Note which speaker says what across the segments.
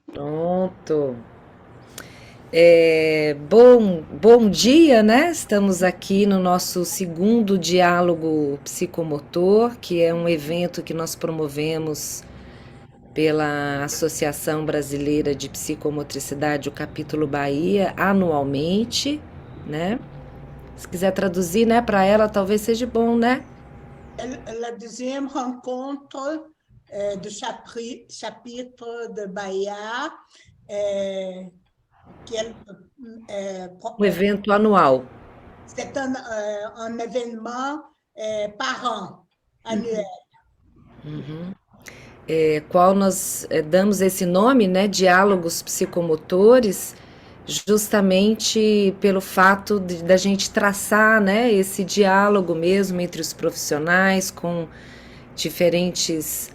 Speaker 1: Pronto. Bom dia, né? Estamos aqui no nosso segundo diálogo psicomotor, que é um evento que nós promovemos pela Associação Brasileira de Psicomotricidade, o capítulo Bahia, anualmente, né? Se quiser traduzir, né, para ela, talvez seja bom, né?
Speaker 2: La deuxième rencontre du chapitre de Bahia,
Speaker 1: Um evento anual.
Speaker 2: c'est un événement par an, annuel.
Speaker 1: Qual nós damos esse nome, né, diálogos psicomotores, justamente pelo fato da gente traçar, né, esse diálogo mesmo entre os profissionais com diferentes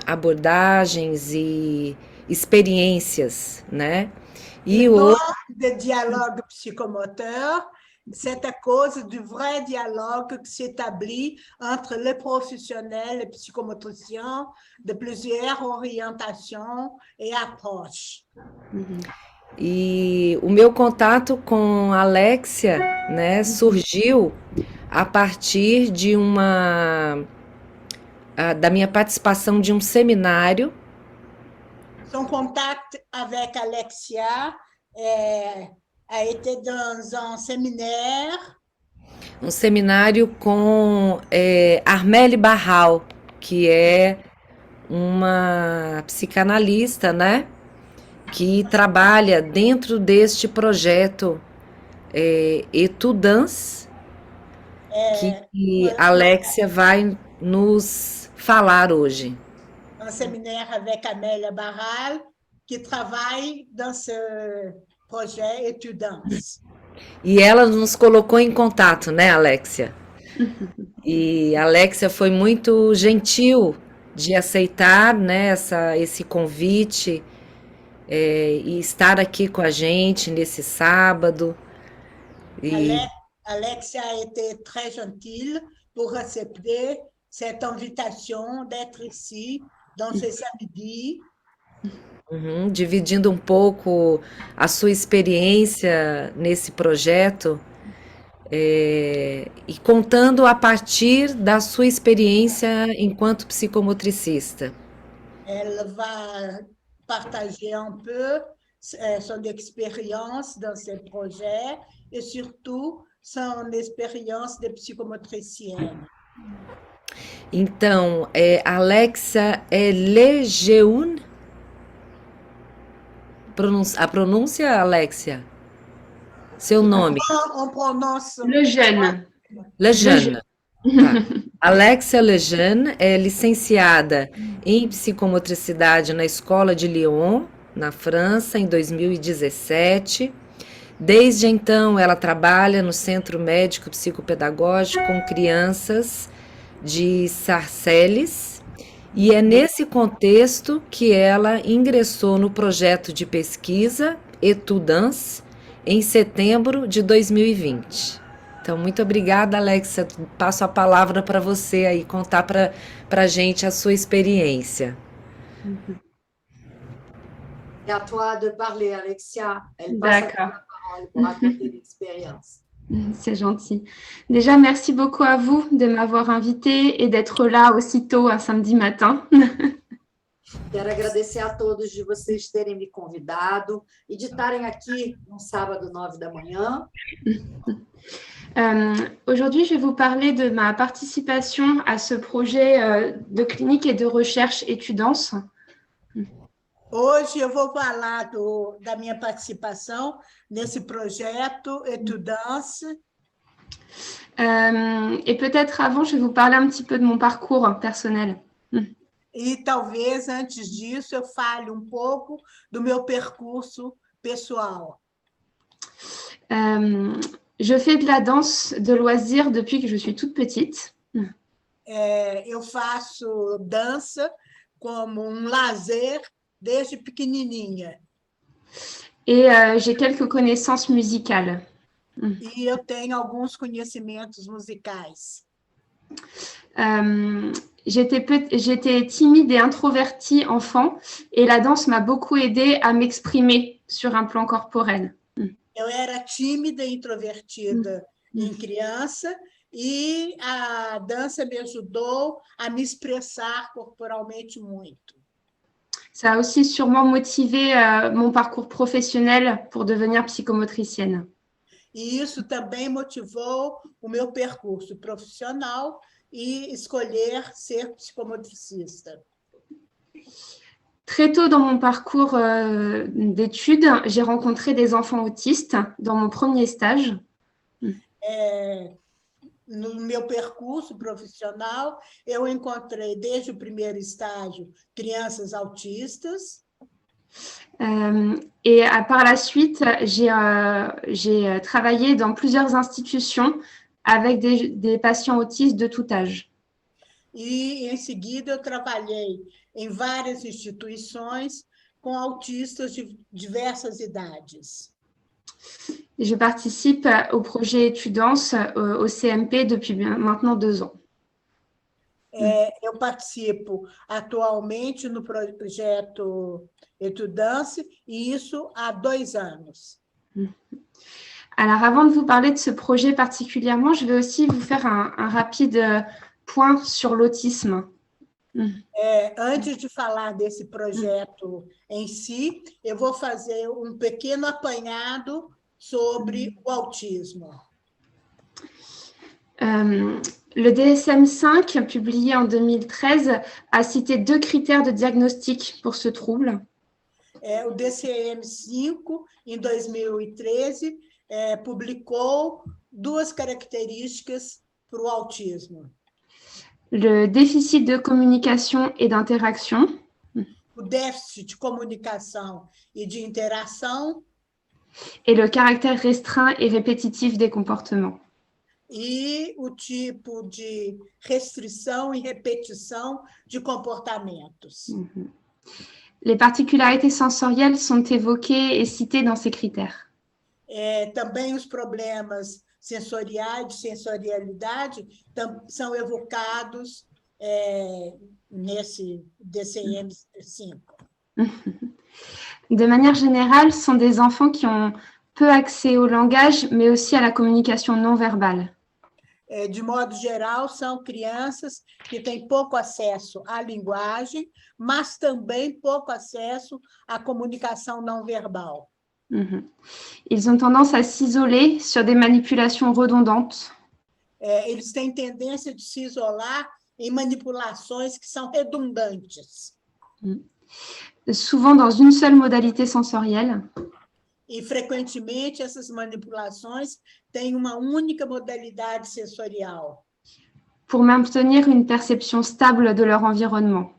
Speaker 1: abordagens e experiências, né?
Speaker 2: E hoje de dialogue psychomoteur, c'est à cause du vrai dialogue qui s'établit entre les professionnels et psychomotriciens de plusieurs orientations et approches.
Speaker 1: E o meu contato com a Alexia, né, surgiu a partir de da minha participação de um seminário.
Speaker 2: Son contact avec Alexia a été dans un séminaire.
Speaker 1: Um seminário com Armelle Barral, que é uma psicanalista, né? Que trabalha dentro deste projeto Etudans, que a Alexia vai nos falar hoje.
Speaker 2: Un séminaire avec Amélia Barral, qui travaille dans ce projet Etudans.
Speaker 1: E ela nos colocou em contato, né, Alexia? E a Alexia foi muito gentil de aceitar, né, esse convite e estar aqui com a gente nesse sábado.
Speaker 2: Alexia a été très gentille pour accepter cette invitation d'être ici dans ce samedi.
Speaker 1: Dividindo um pouco a sua experiência nesse projeto e contando a partir da sua experiência enquanto psicomotricista.
Speaker 2: Elle va partager un peu son expérience dans ce projet et surtout son expérience de psychomotricienne.
Speaker 1: Então, Alexia Lejeune? A pronúncia, Alexia? Seu nome?
Speaker 2: On prononce
Speaker 3: Lejeune.
Speaker 1: Lejeune. Tá. Alexia Lejeune é licenciada em psicomotricidade na Escola de Lyon, na França, em 2017. Desde então, ela trabalha no Centro Médico Psicopedagógico com crianças de Sarcelles, e é nesse contexto que ela ingressou no projeto de pesquisa Etudans em setembro de 2020. Então, muito obrigada, Alexia. Passo a palavra para você aí contar para a gente a sua experiência.
Speaker 4: É à toi de parler, Alexia. Elle passe la parole pour raconter l'expérience.
Speaker 3: C'est gentil. Déjà, merci beaucoup à vous de m'avoir invitée et d'être là aussitôt un samedi matin.
Speaker 4: Quero agradecer a todos de vocês terem me convidado e de estarem aqui no sábado, 9 da manhã.
Speaker 3: Aujourd'hui, je vais vous parler de ma participation à ce projet de clinique et de recherche Etudans.
Speaker 2: Hoje eu vou falar da minha participação nesse projeto Etudans.
Speaker 3: Et peut-être avant, je vais vous parler un petit peu de mon parcours personnel.
Speaker 2: E talvez antes disso eu fale um pouco do meu percurso pessoal.
Speaker 3: Je fais de la danse de loisir depuis que je suis toute petite.
Speaker 2: Eu faço dança como lazer desde pequenininha.
Speaker 3: Et j'ai quelques connaissances musicales.
Speaker 2: E eu tenho alguns conhecimentos musicais.
Speaker 3: J'étais timide et introvertie enfant et la danse m'a beaucoup aidée à m'exprimer sur un plan corporel.
Speaker 2: Eu era tímida e introvertida em criança e a dança me ajudou a me expressar corporalmente muito.
Speaker 3: Ça a aussi sûrement motivé mon parcours professionnel pour devenir psychomotricienne.
Speaker 2: E isso também motivou o meu percurso profissional e escolher ser psicomotricista.
Speaker 3: Très tôt dans mon parcours d'études, j'ai rencontré des enfants autistes dans mon premier stage.
Speaker 2: No meu percurso profissional, eu encontrei, desde o primeiro estágio, crianças autistas.
Speaker 3: Et par la suite, j'ai travaillé dans plusieurs institutions avec des patients autistes de tout âge.
Speaker 2: E, em seguida, eu trabalhei em várias instituições com autistas de diversas idades.
Speaker 3: Et je participe au projet Étudiance au CMP depuis maintenant 2 ans.
Speaker 2: Eu participo atualmente no projeto Étudiance, e isso há 2 anos.
Speaker 3: Alors, avant de vous parler de ce projet particulièrement, je vais aussi vous faire un rapide point sur l'autisme.
Speaker 2: Antes de falar desse projeto em si, eu vou fazer um pequeno apanhado sobre o autismo.
Speaker 3: Le DSM-5, publié en 2013, a cité 2 critères de diagnostic pour ce trouble.
Speaker 2: O DSM-5, em 2013, publicou 2 características para o autismo.
Speaker 3: Le déficit de communication et d'interaction.
Speaker 2: O déficit de comunicação e de interação.
Speaker 3: Et le caractère restreint et répétitif des comportements.
Speaker 2: E o tipo de restrição e repetição de comportamentos.
Speaker 3: Les particularités sensorielles sont évoquées et citées dans ces critères.
Speaker 2: Também os problemas sensoriais, de sensorialidade, são evocados nesse DSM-5.
Speaker 3: De manière générale, ce sont des enfants qui ont peu accès au langage, mais aussi à la communication non verbale.
Speaker 2: De modo geral, são crianças que têm pouco acesso à linguagem, mas também pouco acesso à comunicação não verbal.
Speaker 3: Ils ont tendance à s'isoler sur des manipulations redondantes.
Speaker 2: Eles têm tendência de se isolar em manipulações que são redundantes.
Speaker 3: Souvent dans une seule modalité sensorielle.
Speaker 2: E, frequentemente, essas manipulações têm uma única modalidade sensorial.
Speaker 3: Pour maintenir une perception stable de leur environnement.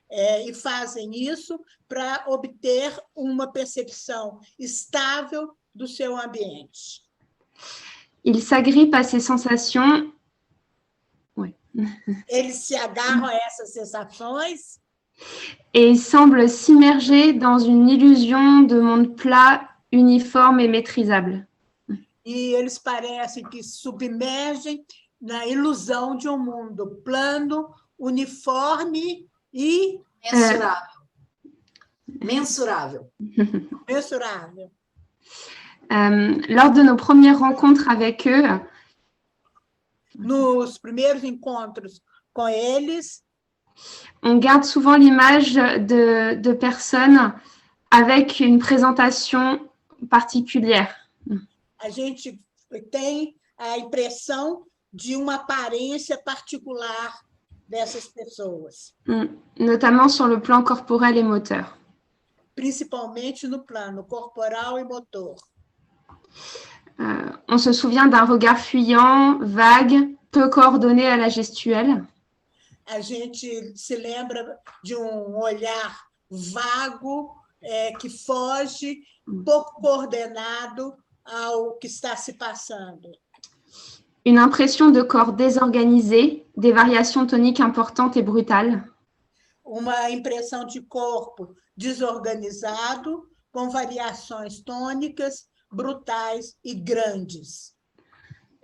Speaker 2: E fazem isso para obter uma percepção estável do seu ambiente.
Speaker 3: Ils s'agrippent à ces sensations. Ouais.
Speaker 2: Eles se agarram a essas sensações.
Speaker 3: Et ils semblent s'immerger dans une illusion de monde plat, uniforme et maîtrisable.
Speaker 2: E eles parecem que se submergem na ilusão de um mundo plano, uniforme e
Speaker 4: mensurável.
Speaker 2: Mensurável.
Speaker 3: Lors de nos premières rencontres avec eux,
Speaker 2: nos primeiros encontros com eles,
Speaker 3: on garde souvent l'image de personnes avec une présentation particulière.
Speaker 2: A gente tem a impressão de uma aparência particular dessas pessoas.
Speaker 3: Notamment sur le plan corporel et moteur.
Speaker 2: Principalmente no plano corporal e motor.
Speaker 3: On se souvient d'un regard fuyant, vague, peu coordonné à la gestuelle.
Speaker 2: A gente se lembra de um olhar vago, que foge, pouco coordenado ao que está se passando.
Speaker 3: Une impression de corps désorganisé, des variations toniques importantes et brutales.
Speaker 2: Uma impressão de corpo desorganizado, com variações tônicas, brutais e grandes.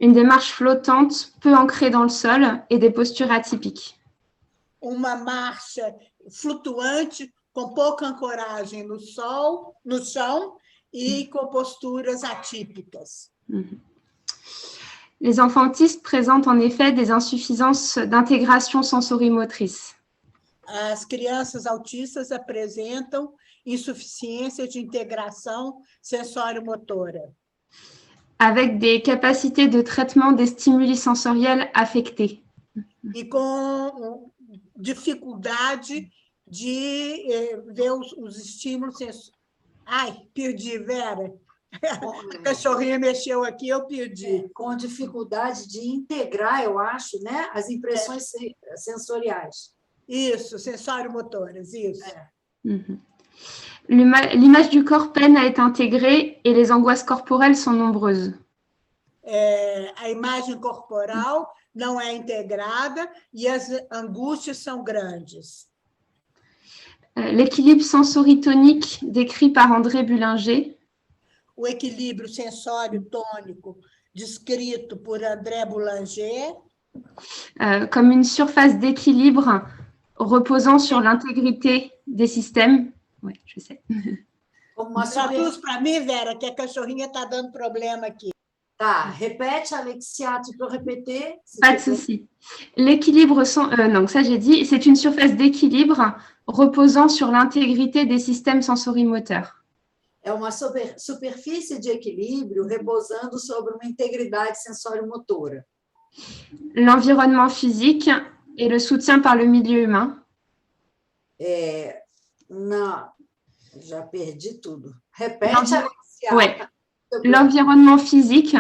Speaker 3: Une démarche flottante, peu ancrée dans le sol et des postures atypiques.
Speaker 2: uma marcha flutuante com pouca ancoragem no chão e com posturas atípicas.
Speaker 3: Les enfants autistes présentent en effet des insuffisances d'intégration sensorimotrice.
Speaker 2: As crianças autistas apresentam insuficiência de integração sensório-motora,
Speaker 3: avec des capacités de traitement des stimuli sensoriels affectés.
Speaker 2: e com dificuldade de ver os estímulos sensoriais. Ai, perdi, Vera. A cachorrinha mexeu aqui, eu perdi.
Speaker 4: Com dificuldade de integrar, eu acho, né, as impressões sensoriais.
Speaker 2: Isso, sensório-motoras, isso.
Speaker 3: L'image du corps peine à être intégrée et les angoisses corporelles sont nombreuses.
Speaker 2: A imagem corporal não é integrada e as angústias são grandes.
Speaker 3: L'équilibre sensoritonique décrit par André Bullinger
Speaker 2: O equilíbrio sensório-tônico descrito por André Boulanger
Speaker 3: comme une surface d'équilibre reposant sur l'intégrité des systèmes. Oui, je sais.
Speaker 4: Como uma
Speaker 2: traduz para mim, Vera, que a cachorrinha está dando problema aqui.
Speaker 4: Tá, répète, Alexia, tu peux répéter?
Speaker 3: Pas de souci. L'équilibre, donc ça j'ai dit, c'est une surface d'équilibre reposant sur l'intégrité des systèmes sensorimoteurs.
Speaker 4: É uma superfície de equilíbrio repousando sobre uma integridade sensório-motora.
Speaker 3: L'environnement physique et le soutien par le milieu humain.
Speaker 4: Não, já perdi tudo. Repete, Alexia.
Speaker 3: Ouais. L'environnement physique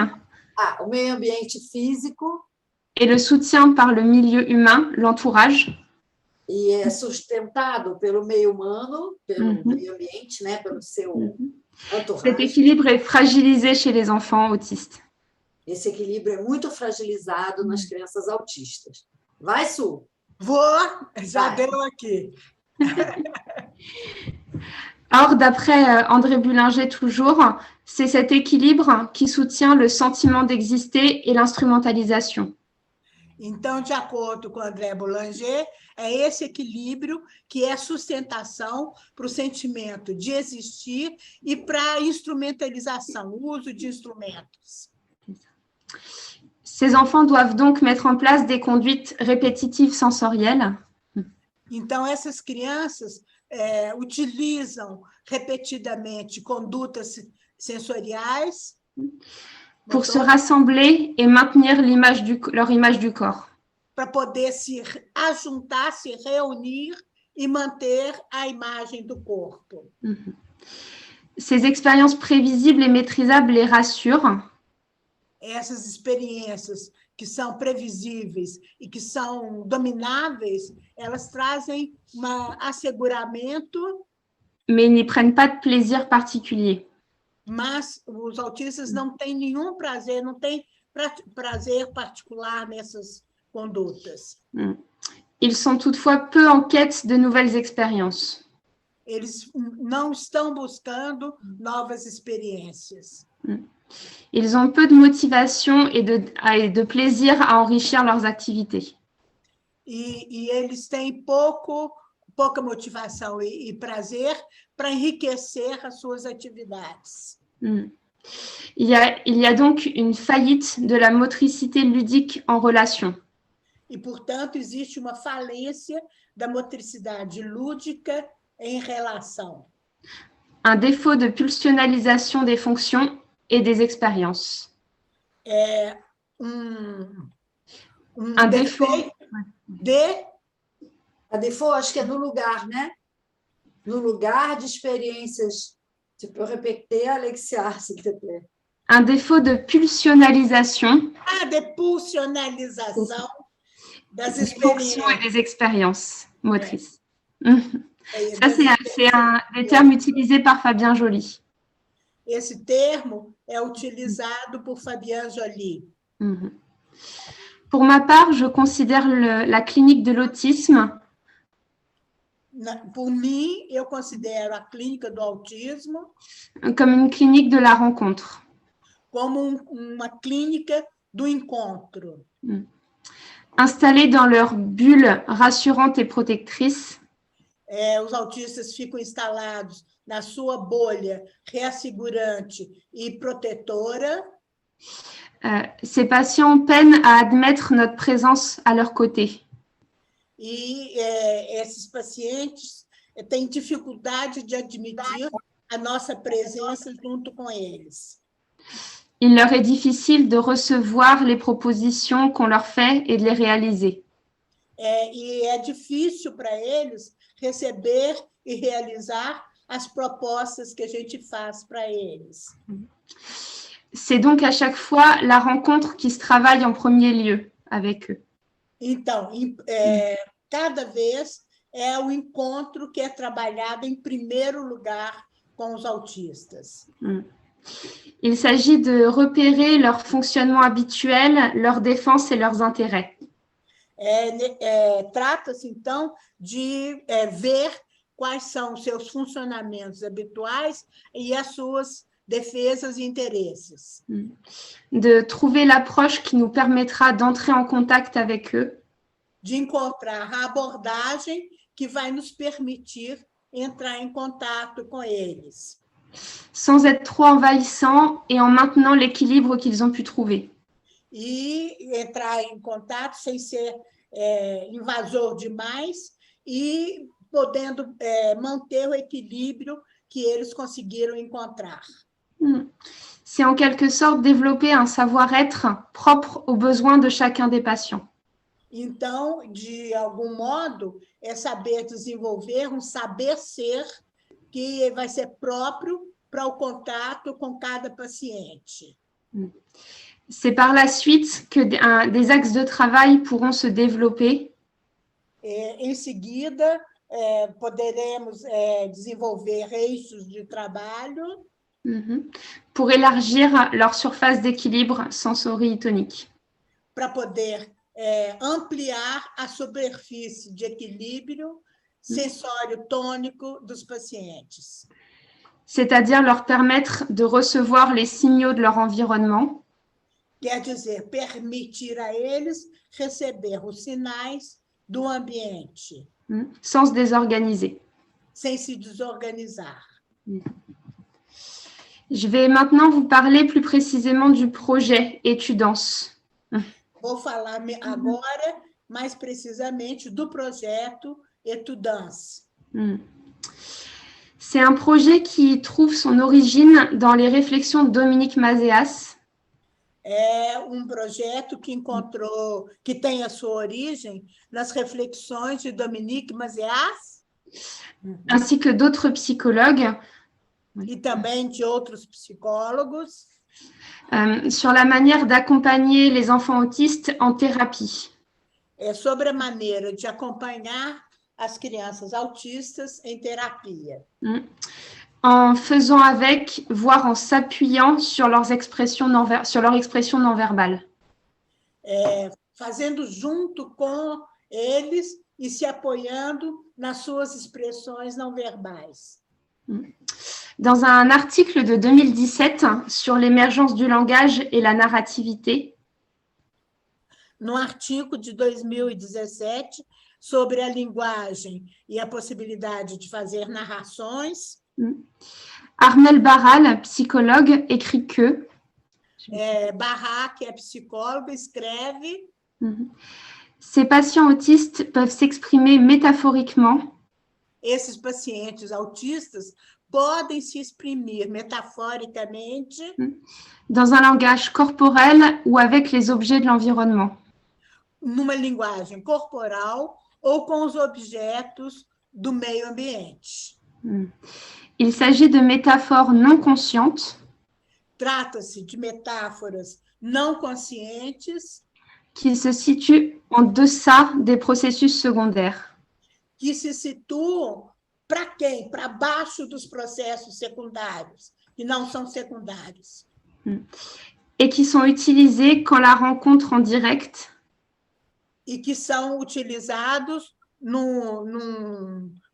Speaker 4: o meio ambiente físico
Speaker 3: et le soutien par le milieu humain, l'entourage.
Speaker 4: E é sustentado pelo meio humano, pelo meio ambiente, né, pelo seu entourage.
Speaker 3: Cet équilibre est fragilisé chez les enfants autistes.
Speaker 4: Esse equilíbrio é muito fragilizado nas crianças autistas. Vai, Su.
Speaker 2: Vou, já deu aqui.
Speaker 3: Or, d'après André Bullinger toujours, c'est cet équilibre qui soutient le sentiment d'exister et l'instrumentalisation.
Speaker 2: Então, de acordo com André Boulanger, é esse equilíbrio que é sustentação para o sentimento de existir e para a instrumentalização, o uso de instrumentos.
Speaker 3: Ces enfants doivent donc mettre en place des conduites répétitives sensorielles.
Speaker 2: Então, essas crianças utilizam repetidamente condutas sensoriais
Speaker 3: pour se rassembler et maintenir leur image du corps.
Speaker 2: Para poder se ajuntar, se reunir e manter a imagem do corpo.
Speaker 3: Ces expériences prévisibles et maîtrisables les rassurent.
Speaker 2: Essas experiências que são previsíveis e que são domináveis, elas trazem um asseguramento.
Speaker 3: Mais n'y prennent pas de plaisir particulier.
Speaker 2: Mas os autistas não têm nenhum prazer, não têm prazer particular nessas condutas.
Speaker 3: Ils sont toutefois peu en quête de nouvelles expériences.
Speaker 2: Eles não estão buscando novas experiências.
Speaker 3: Ils ont peu de motivation et de plaisir à enrichir leurs activités.
Speaker 2: E eles têm pouca motivação e prazer para enriquecer as suas atividades.
Speaker 3: Il y a donc une faillite de la motricité ludique en relation.
Speaker 2: E, portanto, existe uma falência da motricidade lúdica em relação.
Speaker 3: Un défaut de pulsionalisation des fonctions et des expériences.
Speaker 2: Un défaut
Speaker 4: A défaut, acho que é no lugar, né? No lugar de experiências. Tu peux répéter, Alexia, s'il te plaît.
Speaker 3: Un défaut de pulsionalisation.
Speaker 2: De pulsionalização das
Speaker 3: des fonctions et des expériences motrices. Ça, c'est des termes utilisés par Fabien Joly.
Speaker 2: Esse termo é utilizado por Fabien Joly.
Speaker 3: Pour ma part, je considère la clinique de l'autisme
Speaker 2: Por mim, eu considero a clínica do autismo
Speaker 3: comme une clinique de la rencontre.
Speaker 2: Como uma clínica do encontro.
Speaker 3: Installés dans leur bulle rassurante et protectrice,
Speaker 2: Os autistas ficam instalados na sua bolha reassegurante e protetora.
Speaker 3: ces patients peinent à admettre notre présence à leur côté.
Speaker 2: E esses pacientes têm dificuldade de admitir a nossa presença junto com eles.
Speaker 3: Il leur est difficile de recevoir les propositions qu'on leur fait et de les réaliser.
Speaker 2: E é difícil para eles receber e realizar as propostas que a gente faz para eles.
Speaker 3: C'est donc à chaque fois la rencontre qui se travaille en premier lieu avec eux.
Speaker 2: Então, cada vez é o encontro que é trabalhado em primeiro lugar com os autistas.
Speaker 3: Il s'agit de repérer leur fonctionnement habituel, leurs défenses et leurs intérêts.
Speaker 2: Trata-se, então, de ver quais são os seus funcionamentos habituais e as suas defesas e interesses.
Speaker 3: De trouver l'approche qui nous permettra d'entrer en contact avec eux.
Speaker 2: De encontrar a abordagem que vai nos permitir entrar em contato com eles.
Speaker 3: Sans être trop envahissant et en maintenant l'équilibre qu'ils ont pu trouver.
Speaker 2: E entrar em contato sem ser invasor demais e podendo manter o equilíbrio que eles conseguiram encontrar.
Speaker 3: C'est en quelque sorte développer un savoir-être propre aux besoins de chacun des patients.
Speaker 2: Então, de algum modo, é saber desenvolver um saber-ser que vai ser próprio para o contato com cada paciente.
Speaker 3: C'est par la suite que des axes de travail pourront se développer.
Speaker 2: Em seguida, poderemos desenvolver eixos de trabalho
Speaker 3: pour élargir leur surface d'équilibre sensorie-tonique.
Speaker 2: Para poder ampliar a superfície de equilíbrio sensório-tônico dos pacientes.
Speaker 3: C'est-à-dire leur permettre de recevoir les signaux de leur environnement.
Speaker 2: Quer dizer, permitir a eles receber os sinais do ambiente.
Speaker 3: Sans se désorganiser.
Speaker 2: Sem se desorganizar.
Speaker 3: Je vais maintenant vous parler plus précisément du projet Étudances.
Speaker 2: Vou falar agora, mais precisamente, do projeto Étudances.
Speaker 3: C'est un projet qui trouve son origine dans les réflexions de Dominique Mazéas.
Speaker 2: É projeto que tem a sua origem nas reflexões de Dominique Mazéas,
Speaker 3: ainsi que d'autres psychologues,
Speaker 2: e também de outros psicólogos,
Speaker 3: sur la manière d'accompagner les enfants autistes en thérapie.
Speaker 2: Sobre a maneira de acompanhar as crianças autistas em terapia.
Speaker 3: En faisant avec, voire en s'appuyant sur leur expression non verbale.
Speaker 2: Fazendo junto com eles e se apoiando nas suas expressões não verbais.
Speaker 3: Dans un article de 2017 sur l'émergence du langage et la narrativité,
Speaker 2: no artigo de 2017 sobre a linguagem e a possibilidade de fazer narrações,
Speaker 3: Armelle Barral, psychologue, écrit que
Speaker 2: Barra, que é psicólogo, escreve
Speaker 3: ces patients autistes peuvent s'exprimer métaphoriquement.
Speaker 2: Esses pacientes autistas podem se exprimir metaforicamente
Speaker 3: dans un langage corporel ou avec les objets de l'environnement.
Speaker 2: Numa linguagem corporal ou com os objetos do meio ambiente.
Speaker 3: Il s'agit de métaphores non conscientes.
Speaker 2: Trata-se de metáforas não conscientes
Speaker 3: qui se situent en deçà des processus secondaires.
Speaker 2: Que se situam para quem? Para baixo dos processos secundários, que não são secundários.
Speaker 3: Et qui sont utilisés quand la rencontre en direct.
Speaker 2: E que são utilizados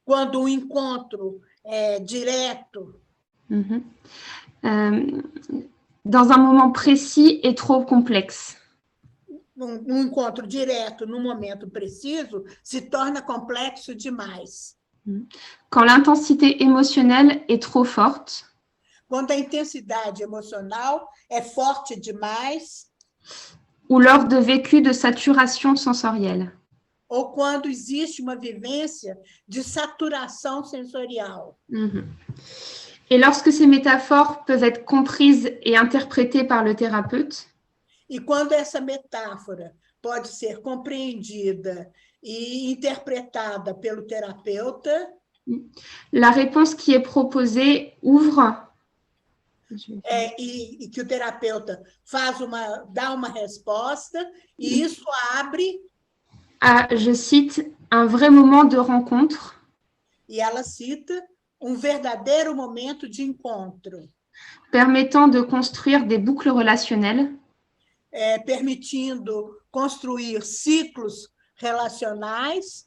Speaker 2: quando o encontro é direto.
Speaker 3: Dans un moment précis et trop complexe.
Speaker 2: um encontro direto no momento preciso se torna complexo demais.
Speaker 3: Quand l'intensité émotionnelle est trop forte,
Speaker 2: Quando a intensidade emocional é forte demais,
Speaker 3: ou lors de vécus de saturation sensorielle.
Speaker 2: ou quando existe uma vivência de saturação sensorial.
Speaker 3: Et lorsque ces métaphores peuvent être comprises et interprétées par le thérapeute,
Speaker 2: E quando essa metáfora pode ser compreendida e interpretada pelo terapeuta,
Speaker 3: la réponse qui est proposée ouvre
Speaker 2: e que o terapeuta dá uma resposta, e isso abre,
Speaker 3: à, je cite, un vrai moment de rencontre
Speaker 2: e ela cita, um verdadeiro momento de encontro,
Speaker 3: permettant de construire des boucles relationnelles
Speaker 2: permitindo construir ciclos relacionais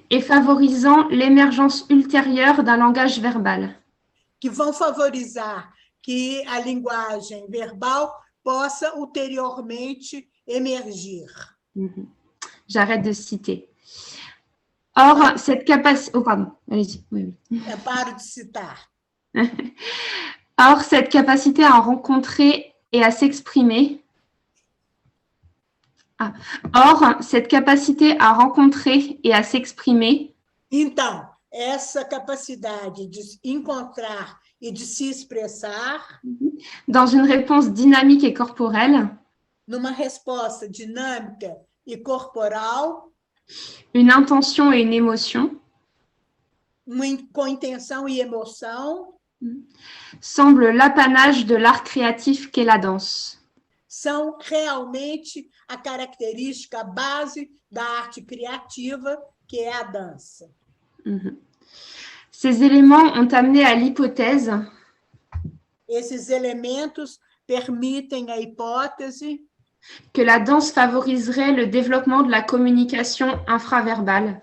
Speaker 3: et favorisant l'émergence ultérieure d'un langage verbal.
Speaker 2: que vão favorizar que a linguagem verbal possa ulteriormente emergir.
Speaker 3: J'arrête de citer. Or, cette capacité... Oh, pardon, allez-y. Oui.
Speaker 2: Paro de citar.
Speaker 3: Or, cette capacité à rencontrer et à s'exprimer... Or, cette capacité à rencontrer et à s'exprimer
Speaker 2: Então, essa capacidade de encontrar e de se expressar
Speaker 3: dans une réponse dynamique et corporelle,
Speaker 2: numa resposta dinâmica e corporal,
Speaker 3: une intention et une émotion,
Speaker 2: com intenção e emoção,
Speaker 3: semble l'apanage de l'art créatif qu'est la danse.
Speaker 2: são realmente a característica, a base da arte criativa, que é a dança.
Speaker 3: Ces éléments ont amené à l'hypothèse
Speaker 2: Esses elementos permitem a hipótese
Speaker 3: que la danse favoriserait le développement de la communication infraverbale,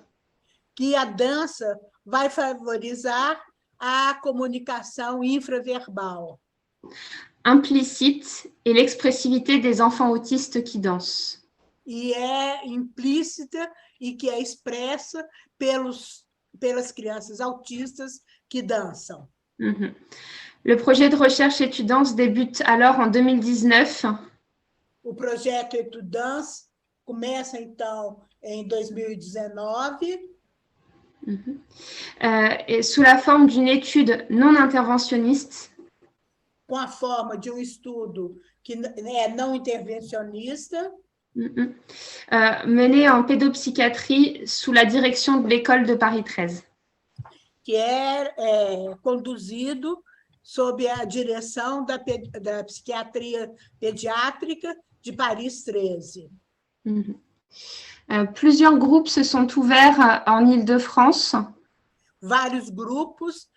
Speaker 2: que a dança vai favorizar a comunicação infraverbal
Speaker 3: implicite et l'expressivité des enfants autistes qui dansent.
Speaker 2: e é implícita e que é expressa pelas crianças autistas que dançam.
Speaker 3: Le projet de recherche étudiante débute alors en 2019
Speaker 2: O projeto Etudance começa, então, em 2019,
Speaker 3: et sous la forme d'une étude non interventionniste
Speaker 2: com a forma de um estudo que é não intervencionista,
Speaker 3: menée en pédopsychiatrie sous la direction de l'école de Paris 13.
Speaker 2: que é conduzido sob a direção da psiquiatria pediátrica de Paris 13.
Speaker 3: Plusieurs groupes se sont ouverts en Île-de-France
Speaker 2: Vários grupos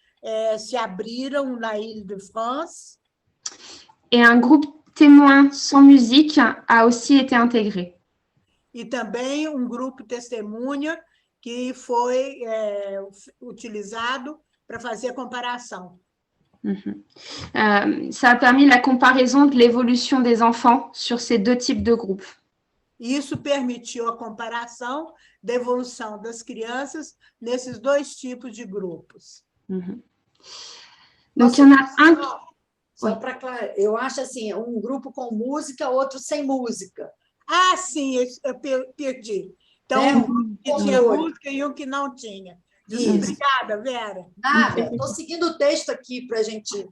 Speaker 2: se abriram na Île-de-France
Speaker 3: et un groupe témoin sans musique a aussi été intégré.
Speaker 2: e também um grupo testemunha que foi utilizado para fazer a comparação.
Speaker 3: Ça a permis la comparaison de l'évolution des enfants sur ces deux types de groupes.
Speaker 2: Isso permitiu a comparação da evolução das crianças nesses dois tipos de grupos.
Speaker 3: Donc, il y en a un...
Speaker 4: Só para eu acho assim, um grupo com música, outro sem música.
Speaker 2: Ah, sim, eu perdi. Então, um grupo que tinha música e um que não tinha. Obrigada, Vera.
Speaker 4: Nada, estou seguindo o texto aqui para a gente...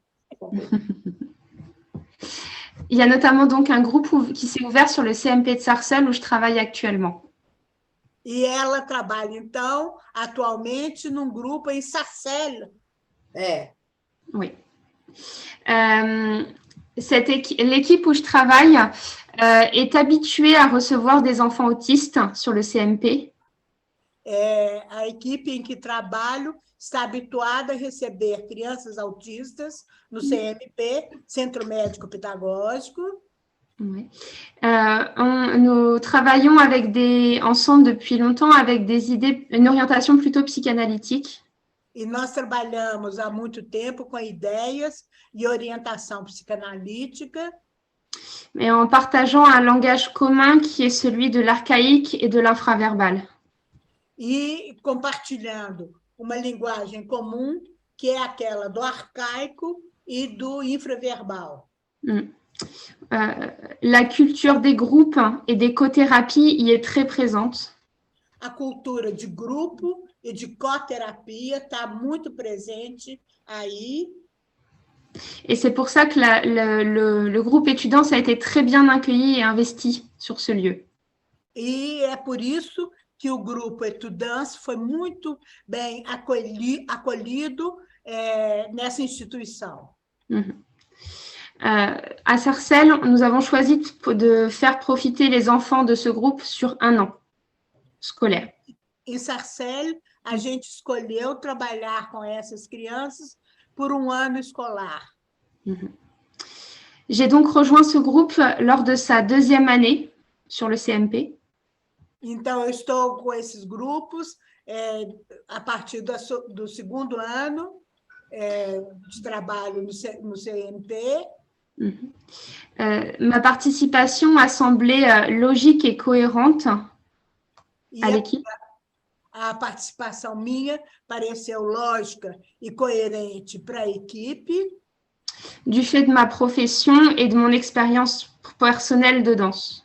Speaker 3: Il y a notamment donc un groupe qui s'est ouvert sur le CMP de Sarcelles où je travaille actuellement.
Speaker 2: E ela trabalha, então, atualmente, num grupo em Sarcelles.
Speaker 3: Oui. L'équipe où je travaille est habituée à recevoir des enfants autistes sur le CMP.
Speaker 2: A equipe em que trabalho está habituada a receber crianças autistas no CMP, Centro Médico Pedagógico.
Speaker 3: Oui. Nous travaillons ensemble depuis longtemps avec des idées, une orientation plutôt psychanalytique.
Speaker 2: E nós trabalhamos há muito tempo com ideias e orientação psicanalítica.
Speaker 3: mais en partageant un langage commun qui est celui de l'archaïque et de l'infraverbal.
Speaker 2: E compartilhando uma linguagem comum, que é aquela do arcaico e do infraverbal.
Speaker 3: La culture des groupes et des cothérapies y est très présente.
Speaker 2: A cultura de grupo e de coterapia está muito presente aí.
Speaker 3: Et c'est pour ça que le groupe étudiant a été très bien accueilli et investi sur ce lieu.
Speaker 2: E é por isso que o grupo Etudança foi muito bem acolhido nessa instituição.
Speaker 3: À Sarcelles, nous avons choisi de faire profiter les enfants de ce groupe sur 1 an scolaire.
Speaker 2: Em Sarcelles, a gente escolheu trabalhar com essas crianças por um ano escolar.
Speaker 3: J'ai donc rejoint ce groupe lors de sa 2e année sur le CMP.
Speaker 2: Então, eu estou com esses grupos a partir do segundo ano de trabalho no CMP.
Speaker 3: Ma participation a semblé logique et cohérente
Speaker 2: E
Speaker 3: à l'équipe.
Speaker 2: a participação minha pareceu lógica e coerente para a equipe,
Speaker 3: Du fait de ma profession et de mon expérience personnelle de danse.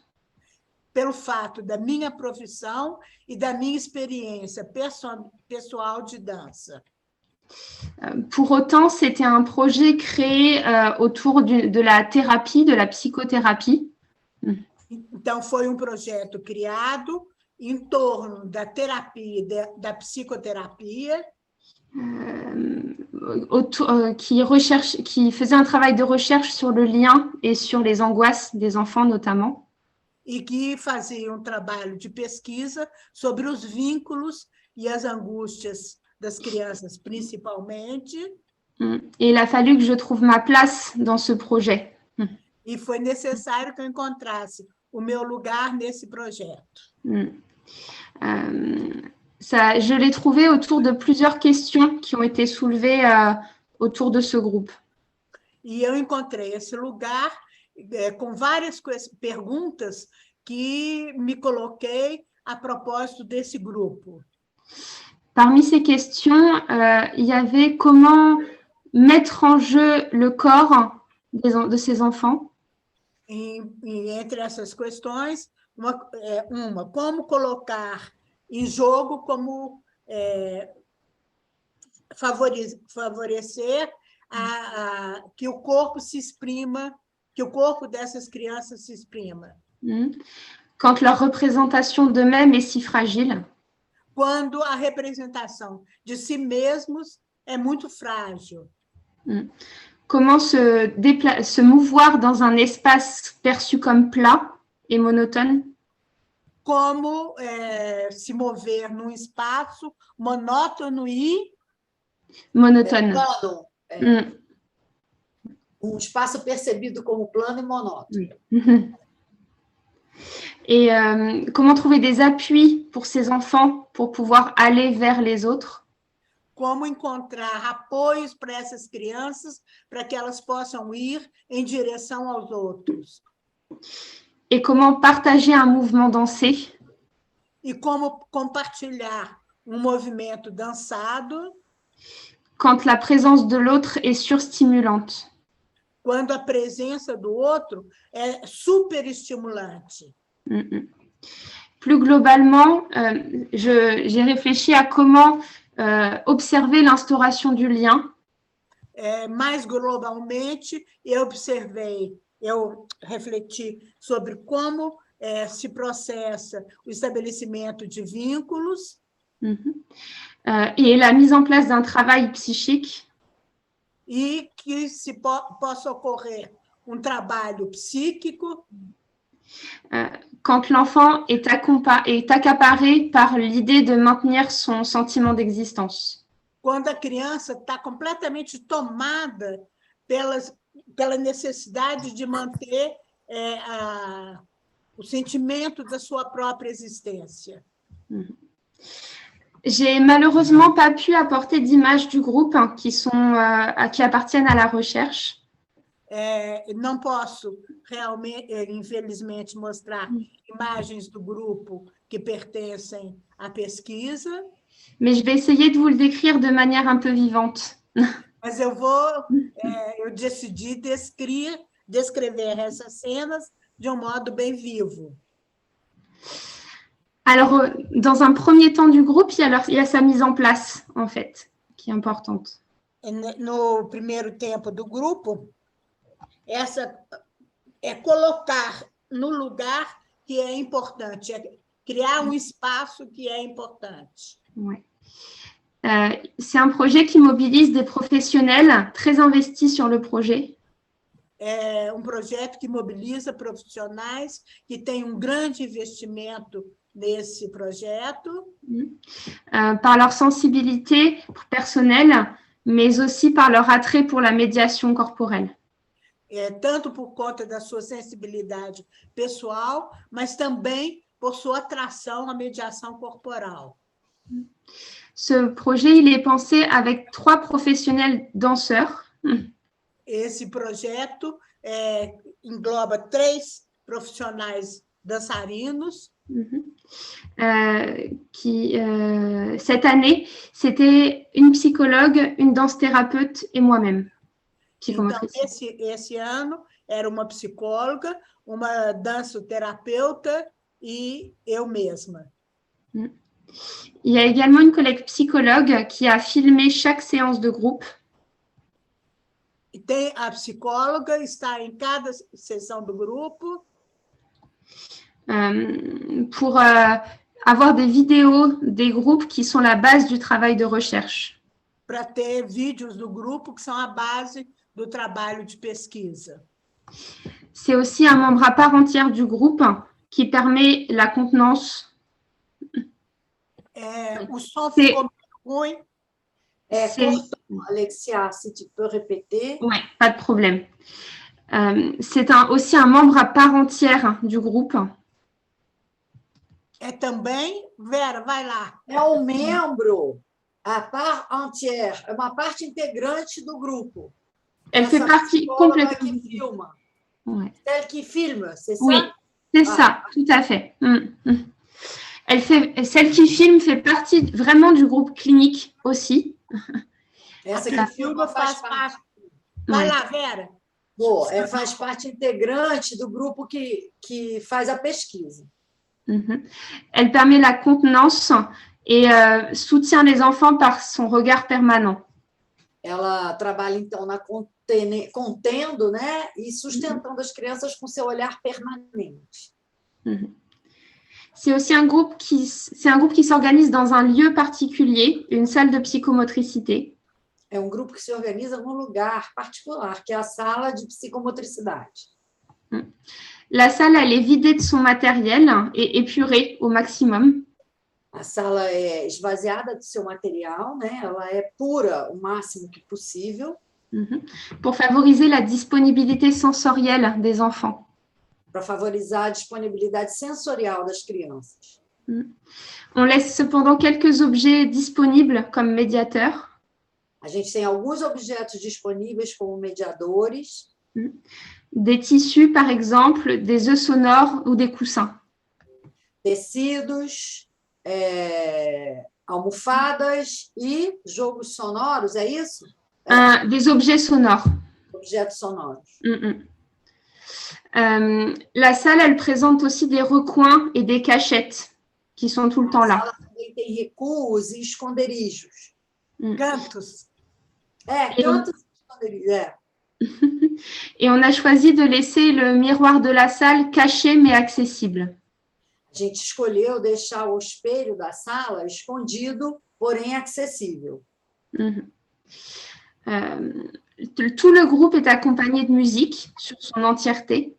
Speaker 2: pelo fato da minha profissão e da minha experiência pessoal de dança.
Speaker 3: Pour autant, c'était un projet créé autour de la thérapie, de la psychothérapie.
Speaker 2: Então, foi um projeto criado em torno da terapia e da psicoterapia,
Speaker 3: qui faisait un travail de recherche sur le lien et sur les angoisses des enfants notamment.
Speaker 2: e que fazia um trabalho de pesquisa sobre os vínculos e as angústias das crianças, principalmente.
Speaker 3: Et il a fallu que je trouve ma place dans ce projet.
Speaker 2: E foi necessário que eu encontrasse o meu lugar nesse projeto.
Speaker 3: Je l'ai trouvé autour de plusieurs questions qui ont été soulevées autour de ce groupe.
Speaker 2: E eu encontrei esse lugar com várias perguntas que me coloquei a propósito desse grupo.
Speaker 3: Parmi ces questions, il y avait comment mettre en jeu le corps de ces enfants.
Speaker 2: E entre essas questões, como colocar em jogo, como favorecer que o corpo se exprima, que o corpo dessas crianças se exprima.
Speaker 3: Quand leur représentation d'eux-mêmes est si fragile.
Speaker 2: Quando a representação de si mesmos é muito frágil.
Speaker 3: Comment se mouvoir dans un espace perçu comme plat et monotone.
Speaker 2: Como se mover num espaço monótono e
Speaker 3: monotone.
Speaker 4: Um espaço percebido como plano e monótono.
Speaker 3: Et comment trouver des appuis pour ces enfants pour pouvoir aller vers les autres.
Speaker 2: Como encontrar apoios para essas crianças para que elas possam ir em direção aos outros.
Speaker 3: Et comment partager un mouvement dansé.
Speaker 2: E como compartilhar movimento dançado.
Speaker 3: Quand la présence de l'autre est surstimulante.
Speaker 2: Quando a presença do outro é superestimulante.
Speaker 3: Plus globalement, j'ai réfléchi à comment observer l'instauration du lien.
Speaker 2: Mais globalmente, eu refleti sobre como se processa o estabelecimento de vínculos.
Speaker 3: Et la mise en place d'un travail psychique.
Speaker 2: E que possa ocorrer trabalho psíquico.
Speaker 3: Quand l'enfant est accaparé par l'idée de maintenir son sentiment d'existence.
Speaker 2: Quando a criança está completamente tomada pela necessidade de manter o sentimento da sua própria existência.
Speaker 3: J'ai malheureusement pas pu apporter d'images du groupe qui appartiennent à la recherche.
Speaker 2: Não posso realmente, infelizmente, mostrar imagens do grupo que pertencem à pesquisa.
Speaker 3: Mais je vais essayer de vous le décrire de manière un peu vivante.
Speaker 2: Mas eu decidi descrever essas cenas de um modo bem vivo.
Speaker 3: Alors, dans un premier temps du groupe, il y a sa mise en place, en fait, qui est importante.
Speaker 2: No primeiro tempo do grupo, essa é colocar no lugar que é importante, é criar um espaço que é importante.
Speaker 3: Ouais. C'est un projet qui mobilise des professionnels très investis sur le projet.
Speaker 2: É um projeto que mobiliza profissionais que têm um grande investimento nesse projeto.
Speaker 3: Par leur sensibilité personnelle, mais aussi par leur attrait pour la médiation corporelle.
Speaker 2: Tanto por conta da sua sensibilidade pessoal, mas também por sua atração à mediação corporal.
Speaker 3: Ce projet, il est pensé avec 3 professionnels danseurs.
Speaker 2: Esse projeto engloba 3 profissionais dançarinos.
Speaker 3: Cette année, c'était une psychologue, une danse-thérapeute et moi-même.
Speaker 2: Então, esse ano, era uma psicóloga, uma dançoterapeuta e eu mesma.
Speaker 3: Il y a également une collègue psychologue qui a filmé chaque séance de groupe.
Speaker 2: E tem a psicóloga, está em cada sessão do grupo.
Speaker 3: Pour avoir des vidéos des groupes qui sont la base du travail de recherche.
Speaker 2: Para ter vídeos do grupo que são a base do trabalho de pesquisa.
Speaker 3: C'est aussi un membre à part entière du groupe qui permet la contenance.
Speaker 2: O som ficou muito ruim.
Speaker 4: Alexia, si tu peux répéter.
Speaker 3: Oui, pas de problème. C'est aussi un membre à part entière du groupe.
Speaker 2: Também, Vera, vai lá.
Speaker 4: É um membro à part entière, é uma parte integrante do grupo.
Speaker 3: Elle fait partie complètement.
Speaker 4: Qui filme.
Speaker 3: Ouais.
Speaker 4: Celle qui filme, c'est ça?
Speaker 3: Oui, c'est ça, tout à fait. Celle qui filme fait partie vraiment du groupe clinique aussi.
Speaker 4: Essa que filma faz parte.
Speaker 2: Vai lá, Vera.
Speaker 4: Boa, faz parte integrante do grupo que faz a pesquisa.
Speaker 3: Elle permet la contenance et soutient les enfants par son regard permanent.
Speaker 4: Ela trabalha, então, contendo, né, e sustentando as crianças com seu olhar permanente.
Speaker 3: C'est aussi un groupe qui s'organise dans un lieu particulier, une salle de psychomotricité.
Speaker 4: É um grupo que se organiza num lugar particular, que é a sala de psicomotricidade.
Speaker 3: La salle, elle est vidée de son matériel et épurée au maximum.
Speaker 4: A sala é esvaziada do seu material, né? Ela é pura o máximo que possível.
Speaker 3: Pour favoriser la disponibilité sensorielle des enfants.
Speaker 4: Para favorizar a disponibilidade sensorial das crianças.
Speaker 3: On laisse cependant quelques objets disponibles comme médiateurs.
Speaker 4: A gente tem alguns objetos disponíveis como mediadores.
Speaker 3: Des tissus, par exemple, des œufs sonores ou des coussins.
Speaker 4: Tecidos, almofadas e jogos sonoros, é isso?
Speaker 3: Des objets sonores.
Speaker 4: Objetos sonoros.
Speaker 3: La salle, elle présente aussi des recoins et des cachettes qui sont tout le temps là.
Speaker 4: A sala também tem recuos e esconderijos.
Speaker 2: Cantos.
Speaker 4: Cantos e esconderijos,
Speaker 3: Et on a choisi de laisser le miroir de la salle caché mais accessible.
Speaker 4: A gente escolheu deixar o espelho da sala escondido, porém acessível.
Speaker 3: Tout le groupe est accompagné de musique sur son entièreté.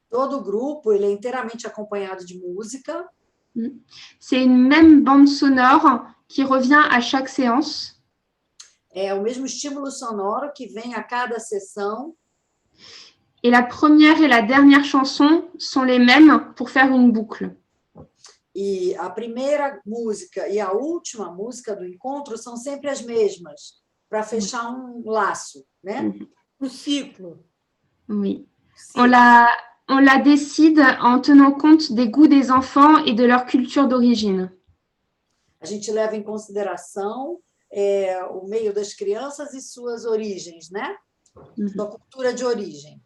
Speaker 4: Todo o grupo ele é inteiramente acompanhado de música.
Speaker 3: C'est une même bande sonore qui revient à chaque séance.
Speaker 4: É o mesmo estímulo sonoro que vem a cada sessão.
Speaker 3: Et la première et la dernière chanson sont les mêmes pour faire une boucle.
Speaker 4: E a primeira música e a última música do encontro são sempre as mesmas, para fechar um laço, né?
Speaker 2: Um ciclo.
Speaker 3: Oui. On
Speaker 4: Sim.
Speaker 3: la, on la décide en tenant compte des goûts des enfants et de leur culture d'origine.
Speaker 4: A gente leva em consideração o meio das crianças e suas origens, né? Sua cultura de origem.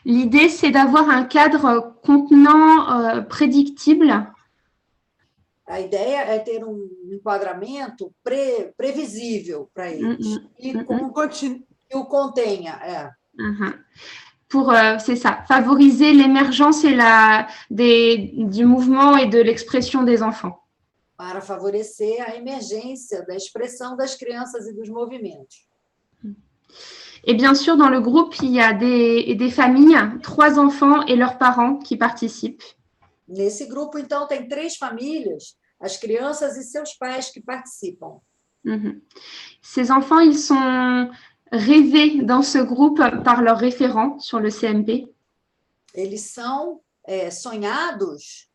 Speaker 3: L'idée, c'est d'avoir un cadre contenant prédictible
Speaker 4: A ideia é ter um enquadramento previsível para eles e que o contenha.
Speaker 3: pour, c'est ça, favoriser l'émergence et du mouvement et de l'expression des enfants.
Speaker 4: Para favorecer a emergência da expressão das crianças e dos movimentos.
Speaker 3: Et bien sûr, dans le groupe, il y a des familles, 3 enfants et leurs parents qui participent.
Speaker 4: Nesse grupo, então, tem 3 famílias, as crianças e seus pais que participam.
Speaker 3: Ces enfants, ils sont rêvés dans ce groupe par leurs référents sur le CMP.
Speaker 4: Eles são sonhados.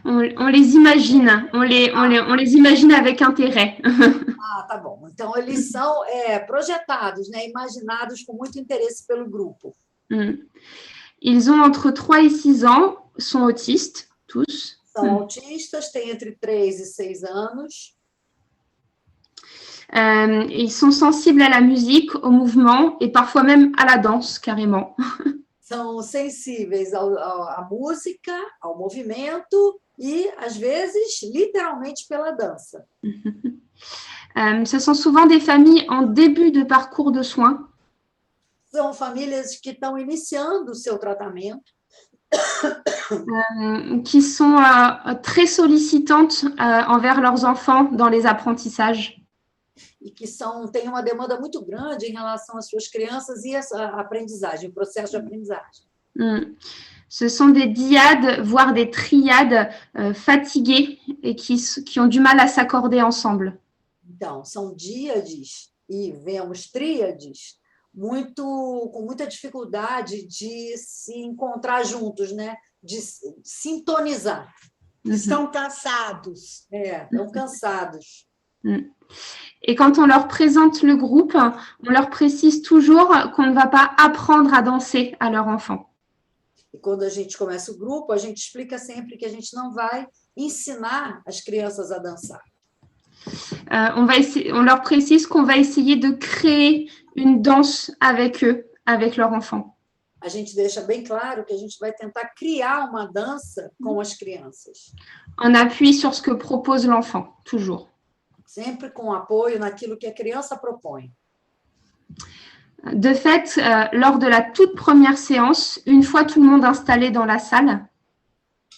Speaker 3: On les imagine, on les imagine avec intérêt.
Speaker 4: Ah, tá bom. Então, eles são projetados, né? Imaginados com muito interesse pelo grupo.
Speaker 3: Ils ont entre 3 et 6 ans, sont autistes, tous.
Speaker 4: São autistas, têm entre 3 e 6 anos.
Speaker 3: Ils sont sensibles à la musique, au mouvement et parfois même à la danse, carrément.
Speaker 4: São sensíveis à música, ao movimento e, às vezes, literalmente pela dança.
Speaker 3: Ce sont souvent des familles en début de parcours de soins.
Speaker 4: São famílias que estão iniciando o seu tratamento.
Speaker 3: Qui sont très sollicitantes envers leurs enfants dans les apprentissages.
Speaker 4: E que têm uma demanda muito grande em relação às suas crianças e à aprendizagem, o processo de aprendizagem.
Speaker 3: Ce sont des dyades, voire des triades fatiguées et qui ont du mal à s'accorder ensemble.
Speaker 4: Então, são díades e vemos tríades com muita dificuldade de se encontrar juntos, né? De sintonizar.
Speaker 2: Estão cansados.
Speaker 4: Estão cansados.
Speaker 3: Et quand on leur présente le groupe, on leur précise toujours qu'on ne va pas apprendre à danser à leur enfant.
Speaker 4: E quando a gente começa o grupo, a gente explica sempre que a gente não vai ensinar as crianças a dançar.
Speaker 3: On leur précise qu'on va essayer de créer une danse avec eux, avec leur enfant.
Speaker 4: A gente deixa bem claro que a gente vai tentar criar uma dança com as crianças.
Speaker 3: On appuie sur ce que propose l'enfant, toujours.
Speaker 4: Sempre com apoio naquilo que a criança propõe.
Speaker 3: De fait, lors de la toute première séance, une fois tout le monde installé dans la salle,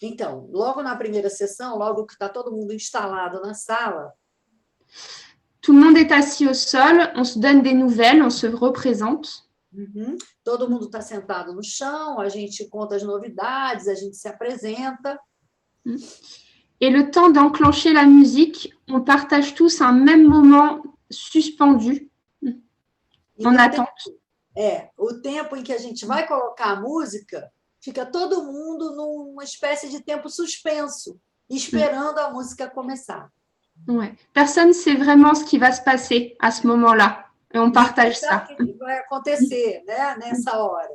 Speaker 4: então, logo na primeira sessão, logo que está todo mundo instalado na sala,
Speaker 3: tout le monde est assis au sol, on se donne des nouvelles, on se représente.
Speaker 4: Todo mundo está sentado no chão, a gente conta as novidades, a gente se apresenta.
Speaker 3: Et le temps d'enclencher la musique, on partage tous un même moment suspendu, en attente.
Speaker 4: O tempo em que a gente vai colocar a música, fica todo mundo numa espécie de tempo suspenso, esperando a música começar.
Speaker 3: Ouais. Personne ne sait vraiment ce qui va se passer à ce moment-là. Et on partage ça.
Speaker 4: O que vai acontecer, né, nessa hora.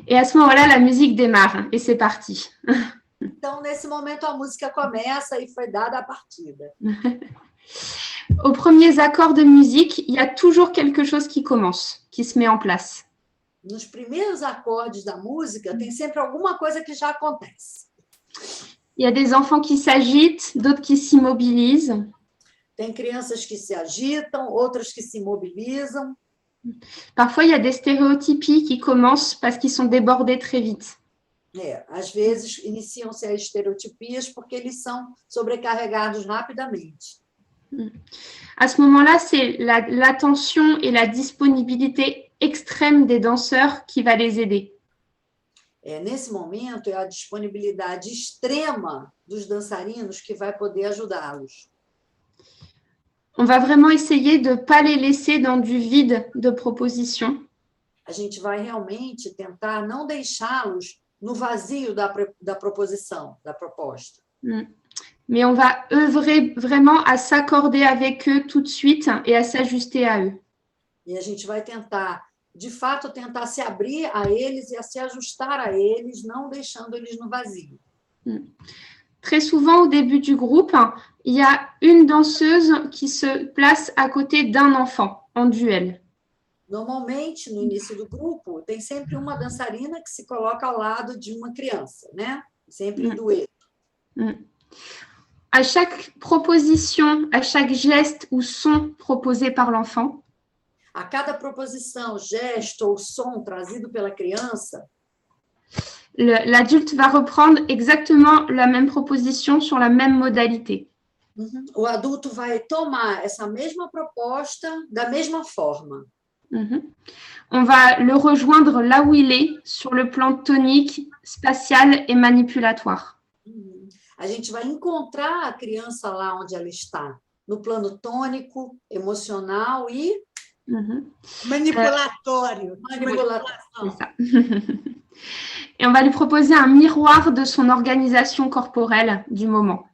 Speaker 3: Et à ce moment-là, la musique démarre et c'est parti.
Speaker 4: Então, nesse momento, a música começa e foi dada a partida.
Speaker 3: Aux premiers accords de musique, il y a toujours quelque chose qui commence, qui se met en place.
Speaker 4: Nos primeiros acordes da música, tem sempre alguma coisa que já acontece.
Speaker 3: Il y a des enfants qui s'agitent, d'autres qui s'immobilisent.
Speaker 4: Tem crianças que se agitam, outras que se imobilizam.
Speaker 3: Parfois, il y a des stéréotypies qui commencent parce qu'ils sont débordés très vite.
Speaker 4: Às vezes, iniciam-se as estereotipias porque eles são sobrecarregados rapidamente.
Speaker 3: À ce moment-là, c'est l'attention et la disponibilité extrême des danseurs qui va les aider.
Speaker 4: Nesse momento, é a disponibilidade extrema dos dançarinos que vai poder ajudá-los.
Speaker 3: On va vraiment essayer de ne pas les laisser dans du vide de propositions.
Speaker 4: A gente vai realmente tentar não deixá-los no vazio da proposição, da proposta.
Speaker 3: Mais on va œuvrer vraiment à s'accorder avec eux tout de suite et à s'ajuster à eux.
Speaker 4: E a gente vai tentar, de fato, tentar se abrir a eles e a se ajustar a eles, não deixando eles no vazio.
Speaker 3: Très souvent, au début du groupe, il y a une danseuse qui se place à côté d'un enfant en duel.
Speaker 4: Normalmente, no início do grupo, tem sempre uma dançarina que se coloca ao lado de uma criança, né? Sempre em dueto.
Speaker 3: À chaque proposition, à chaque geste ou son proposé par l'enfant,
Speaker 4: A cada proposição, gesto ou som trazido pela criança,
Speaker 3: l'adulte va reprendre exactement la même proposition sur la même modalité.
Speaker 4: o adulto vai tomar essa mesma proposta da mesma forma.
Speaker 3: On va le rejoindre là où il est, sur le plan tonique, spatial et manipulatoire.
Speaker 4: A gente vai encontrar a criança lá onde ela está, no plano tônico, emocional e
Speaker 2: Manipulatório.
Speaker 4: manipulação.
Speaker 3: C'est ça. Et on va lui proposer un miroir de son organisation corporelle du moment.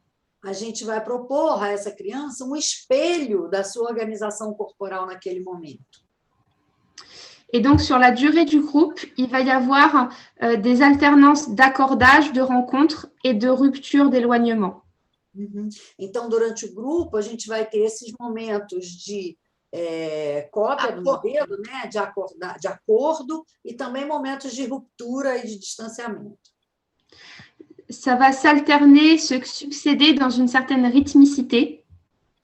Speaker 4: A gente vai propor a essa criança um espelho da sua organização corporal naquele momento.
Speaker 3: Et donc, sur la durée du groupe, il va y avoir des alternances d'accordage, de rencontres et de rupture d'éloignement.
Speaker 4: Então, durante o grupo, a gente vai ter esses momentos de cópia do modelo, né? de acordo, e também momentos de ruptura e de distanciamento.
Speaker 3: Ça va s'alterner, se succéder dans une certaine rythmicité.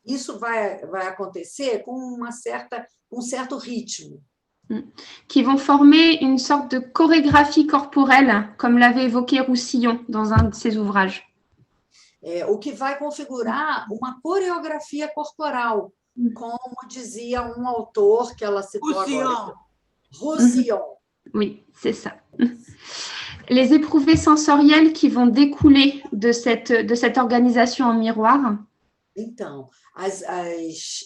Speaker 4: Isso vai acontecer com um certo ritmo.
Speaker 3: Qui vont former une sorte de chorégraphie corporelle, comme l'avait évoqué Roussillon dans un de ses ouvrages.
Speaker 4: O que vai configurar uma coreografia corporal, como dizia um autor que ela citou agora. Roussillon.
Speaker 3: Oui, c'est ça. Les éprouvés sensoriels qui vont découler de cette organisation en miroir.
Speaker 4: Então, as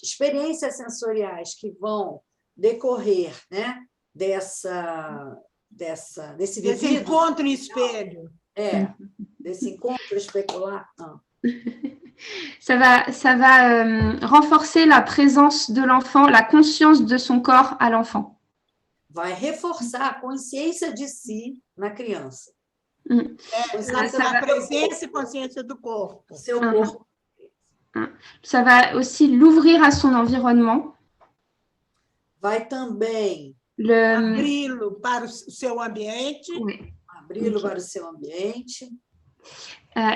Speaker 4: experiências sensoriais que vão decorrer, né, desse
Speaker 2: encontro em espelho.
Speaker 4: Desse encontro especular.
Speaker 3: Ça va renforcer la présence de l'enfant, la conscience de son corps à l'enfant.
Speaker 4: Vai reforçar a consciência de si na criança.
Speaker 2: A presença e consciência do corpo.
Speaker 4: Seu corpo.
Speaker 3: Ça va aussi l'ouvrir à son environnement.
Speaker 4: Vai também
Speaker 2: abri-lo para o seu ambiente.
Speaker 4: Abri-lo para o seu ambiente.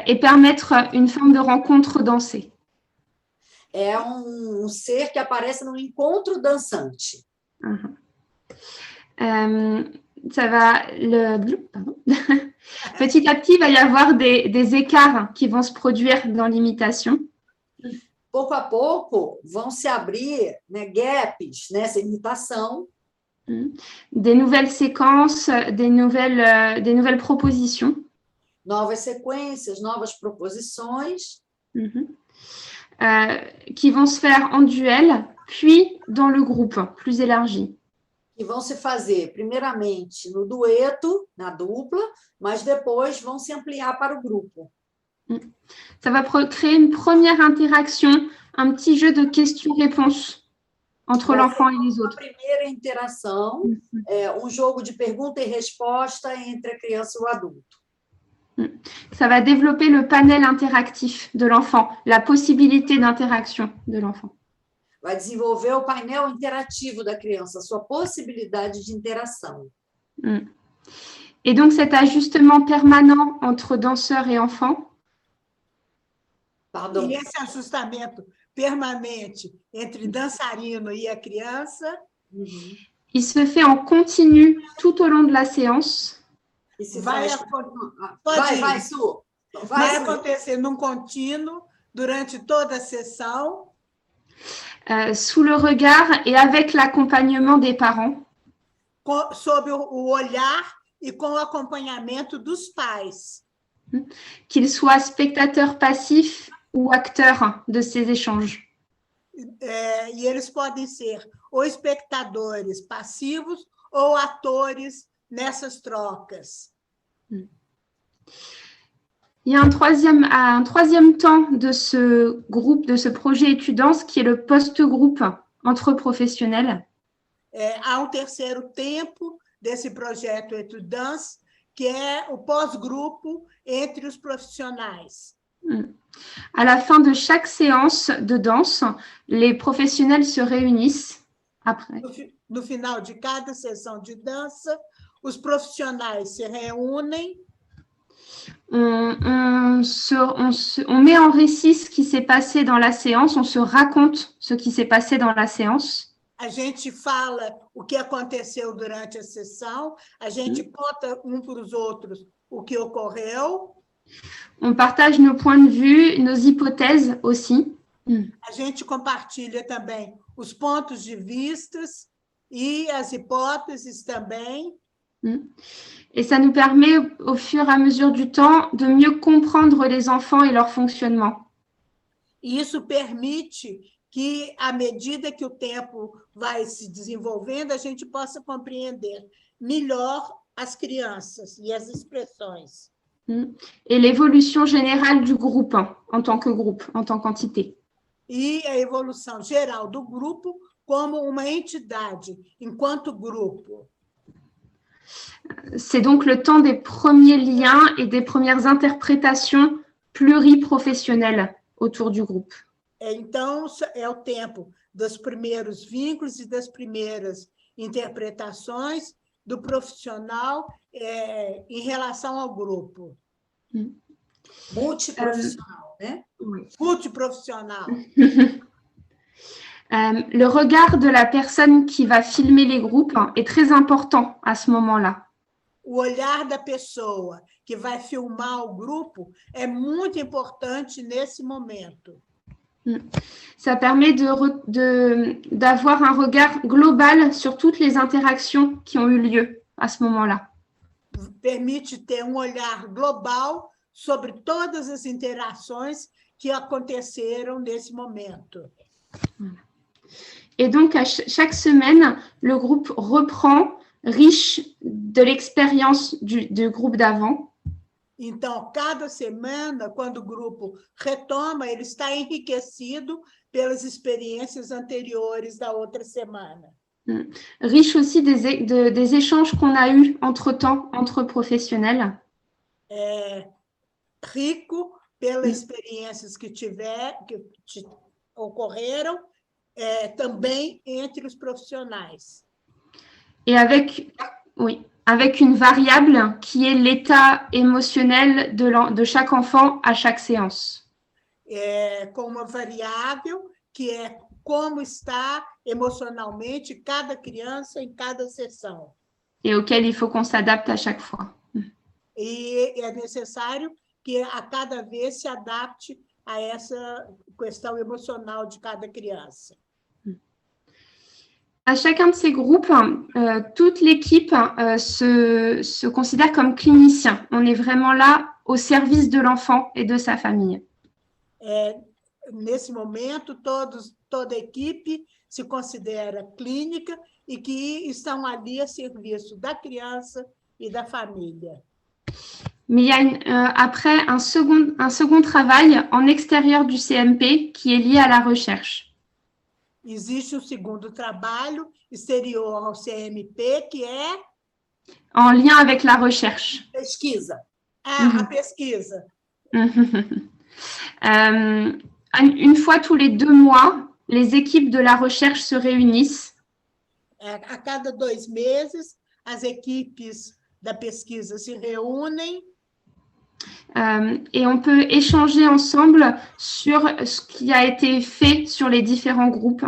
Speaker 3: Et permettre une forme de rencontre dansée.
Speaker 4: É ser que aparece num encontro dançante.
Speaker 3: Ça va petit à petit, il va y avoir des écarts qui vont se produire dans l'imitation.
Speaker 4: Pouco a pouco vão se abrir, né, gaps nessa imitação.
Speaker 3: Des nouvelles séquences, des nouvelles propositions.
Speaker 4: Novas sequências, novas proposições.
Speaker 3: Qui vont se faire en duel, puis dans le groupe plus élargi.
Speaker 4: Que vão se fazer, primeiramente, no dueto, na dupla, mas depois vão se ampliar para o grupo.
Speaker 3: Ça va créer une première interaction, un petit jeu de questions-réponses entre l'enfant et les autres.
Speaker 4: A primeira interação, jogo de pergunta e resposta entre a criança e o adulto.
Speaker 3: Ça va développer le panel interactif de l'enfant, la possibilité d'interaction de l'enfant.
Speaker 4: Vai desenvolver o painel interativo da criança, a sua possibilidade de interação.
Speaker 3: Et donc, cet ajustement permanent entre danseurs et enfants.
Speaker 2: Pardon. E esse ajustamento permanente entre dançarino e a criança.
Speaker 3: Il se fait en continu tout au long de la séance.
Speaker 2: Vai acontecer num contínuo durante toda a sessão.
Speaker 3: Sous le regard et avec l'accompagnement des parents.
Speaker 2: Sob o olhar e com o acompanhamento dos pais.
Speaker 3: Qu'ils soient spectateurs passifs ou acteurs de ces échanges.
Speaker 2: E eles podem ser ou espectadores passivos ou atores nessas trocas.
Speaker 3: Il y a un troisième temps de ce groupe, de ce projet étudiant, qui est le post-groupe entre professionnels.
Speaker 2: há terceiro tempo desse projeto Etudantes, que é o pós-grupo entre os profissionais.
Speaker 3: À la fin de chaque séance de danse, les professionnels se réunissent après.
Speaker 2: No final de cada sessão de dança, os profissionais se reúnem.
Speaker 3: On met en récit ce qui s'est passé dans la séance, on se raconte ce qui s'est passé dans la séance.
Speaker 2: A gente fala o que aconteceu durante a sessão, a gente conta para os outros o que ocorreu.
Speaker 3: On partage nos points de vue, nos hypothèses aussi.
Speaker 2: A gente compartilha também os pontos de vistas e as hipóteses também.
Speaker 3: Et ça nous permet, au fur et à mesure du temps, de mieux comprendre les enfants et leur fonctionnement.
Speaker 2: E isso permite que, à medida que o tempo vai se desenvolvendo, a gente possa compreender melhor as crianças e as expressões.
Speaker 3: Et l'évolution générale du groupe, en tant que groupe, en tant qu'entité.
Speaker 2: E a evolução geral do grupo como uma entidade, enquanto grupo.
Speaker 3: C'est donc le temps des premiers liens et des premières interprétations pluriprofessionnelles autour du groupe.
Speaker 2: Então, é o tempo dos primeiros vínculos e das primeiras interpretações do profissional em relação ao grupo.
Speaker 4: Multiprofissional, né?
Speaker 2: Multiprofissional.
Speaker 3: Le regard de la personne qui va filmer les groupes est très important à ce moment-là.
Speaker 2: O olhar da pessoa que vai filmar o grupo é muito importante nesse momento.
Speaker 3: Ça permet d'avoir un regard global sur toutes les interactions qui ont eu lieu à ce moment-là.
Speaker 2: Permite ter olhar global sobre todas as interações que aconteceram nesse momento.
Speaker 3: Et donc, à chaque semaine, le groupe reprend, riche de l'expérience du groupe d'avant.
Speaker 2: Então, cada semana, quando o grupo retoma, ele está enriquecido pelas experiências anteriores da outra semana.
Speaker 3: Riche aussi des échanges qu'on a eus entre-temps, entre professionnels.
Speaker 2: Rico pelas experiências que ocorreram, também entre os profissionais.
Speaker 3: Et avec une variable qui est l'état émotionnel de chaque enfant à chaque séance.
Speaker 2: Com uma variável que é como está emocionalmente cada criança em cada sessão.
Speaker 3: Et auquel il faut qu'on s'adapte à chaque fois.
Speaker 2: E é necessário que a cada vez se adapte a essa questão emocional de cada criança.
Speaker 3: À chacun de ces groupes, toute l'équipe se considère comme clinicien. On est vraiment là au service de l'enfant et de sa famille.
Speaker 2: Nesse momento, toda a equipe se considera clínica e que estão ali a serviço da criança e da família.
Speaker 3: Mais il y a après un second travail en extérieur du CMP qui est lié à la recherche.
Speaker 2: Existe segundo trabalho exterior ao CMP, que é...
Speaker 3: En lien avec la recherche.
Speaker 2: Pesquisa. A pesquisa.
Speaker 3: Une fois tous les 2 mois, les équipes de la recherche se réunissent.
Speaker 2: A cada 2 meses, as equipes da pesquisa se reúnem.
Speaker 3: Et on peut échanger ensemble sur ce qui a été fait sur les différents groupes.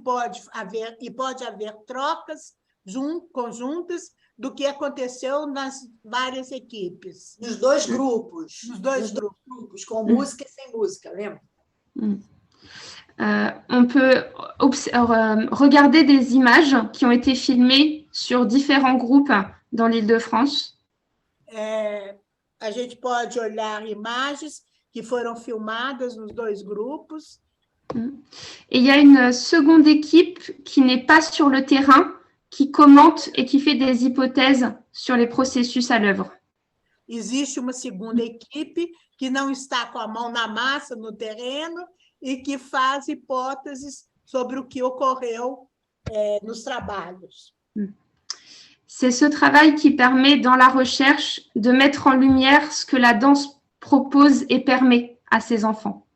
Speaker 2: Pode haver trocas conjuntas do que aconteceu nas várias equipes.
Speaker 4: Nos dois grupos.
Speaker 2: Nos dois grupos,
Speaker 4: com música e sem música, lembra?
Speaker 3: On peut regarder des images qui ont été filmées sur différents groupes dans l'Île-de-France.
Speaker 2: A gente pode olhar imagens que foram filmadas nos 2 grupos.
Speaker 3: Et il y a une seconde équipe qui n'est pas sur le terrain, qui commente et qui fait des hypothèses sur les processus à l'œuvre.
Speaker 2: Existe uma segunda equipe que não está com a mão na massa, no terreno, e que faz hipóteses sobre o que ocorreu nos trabalhos.
Speaker 3: C'est ce travail qui permet dans la recherche de mettre en lumière ce que la danse propose et permet à ces enfants.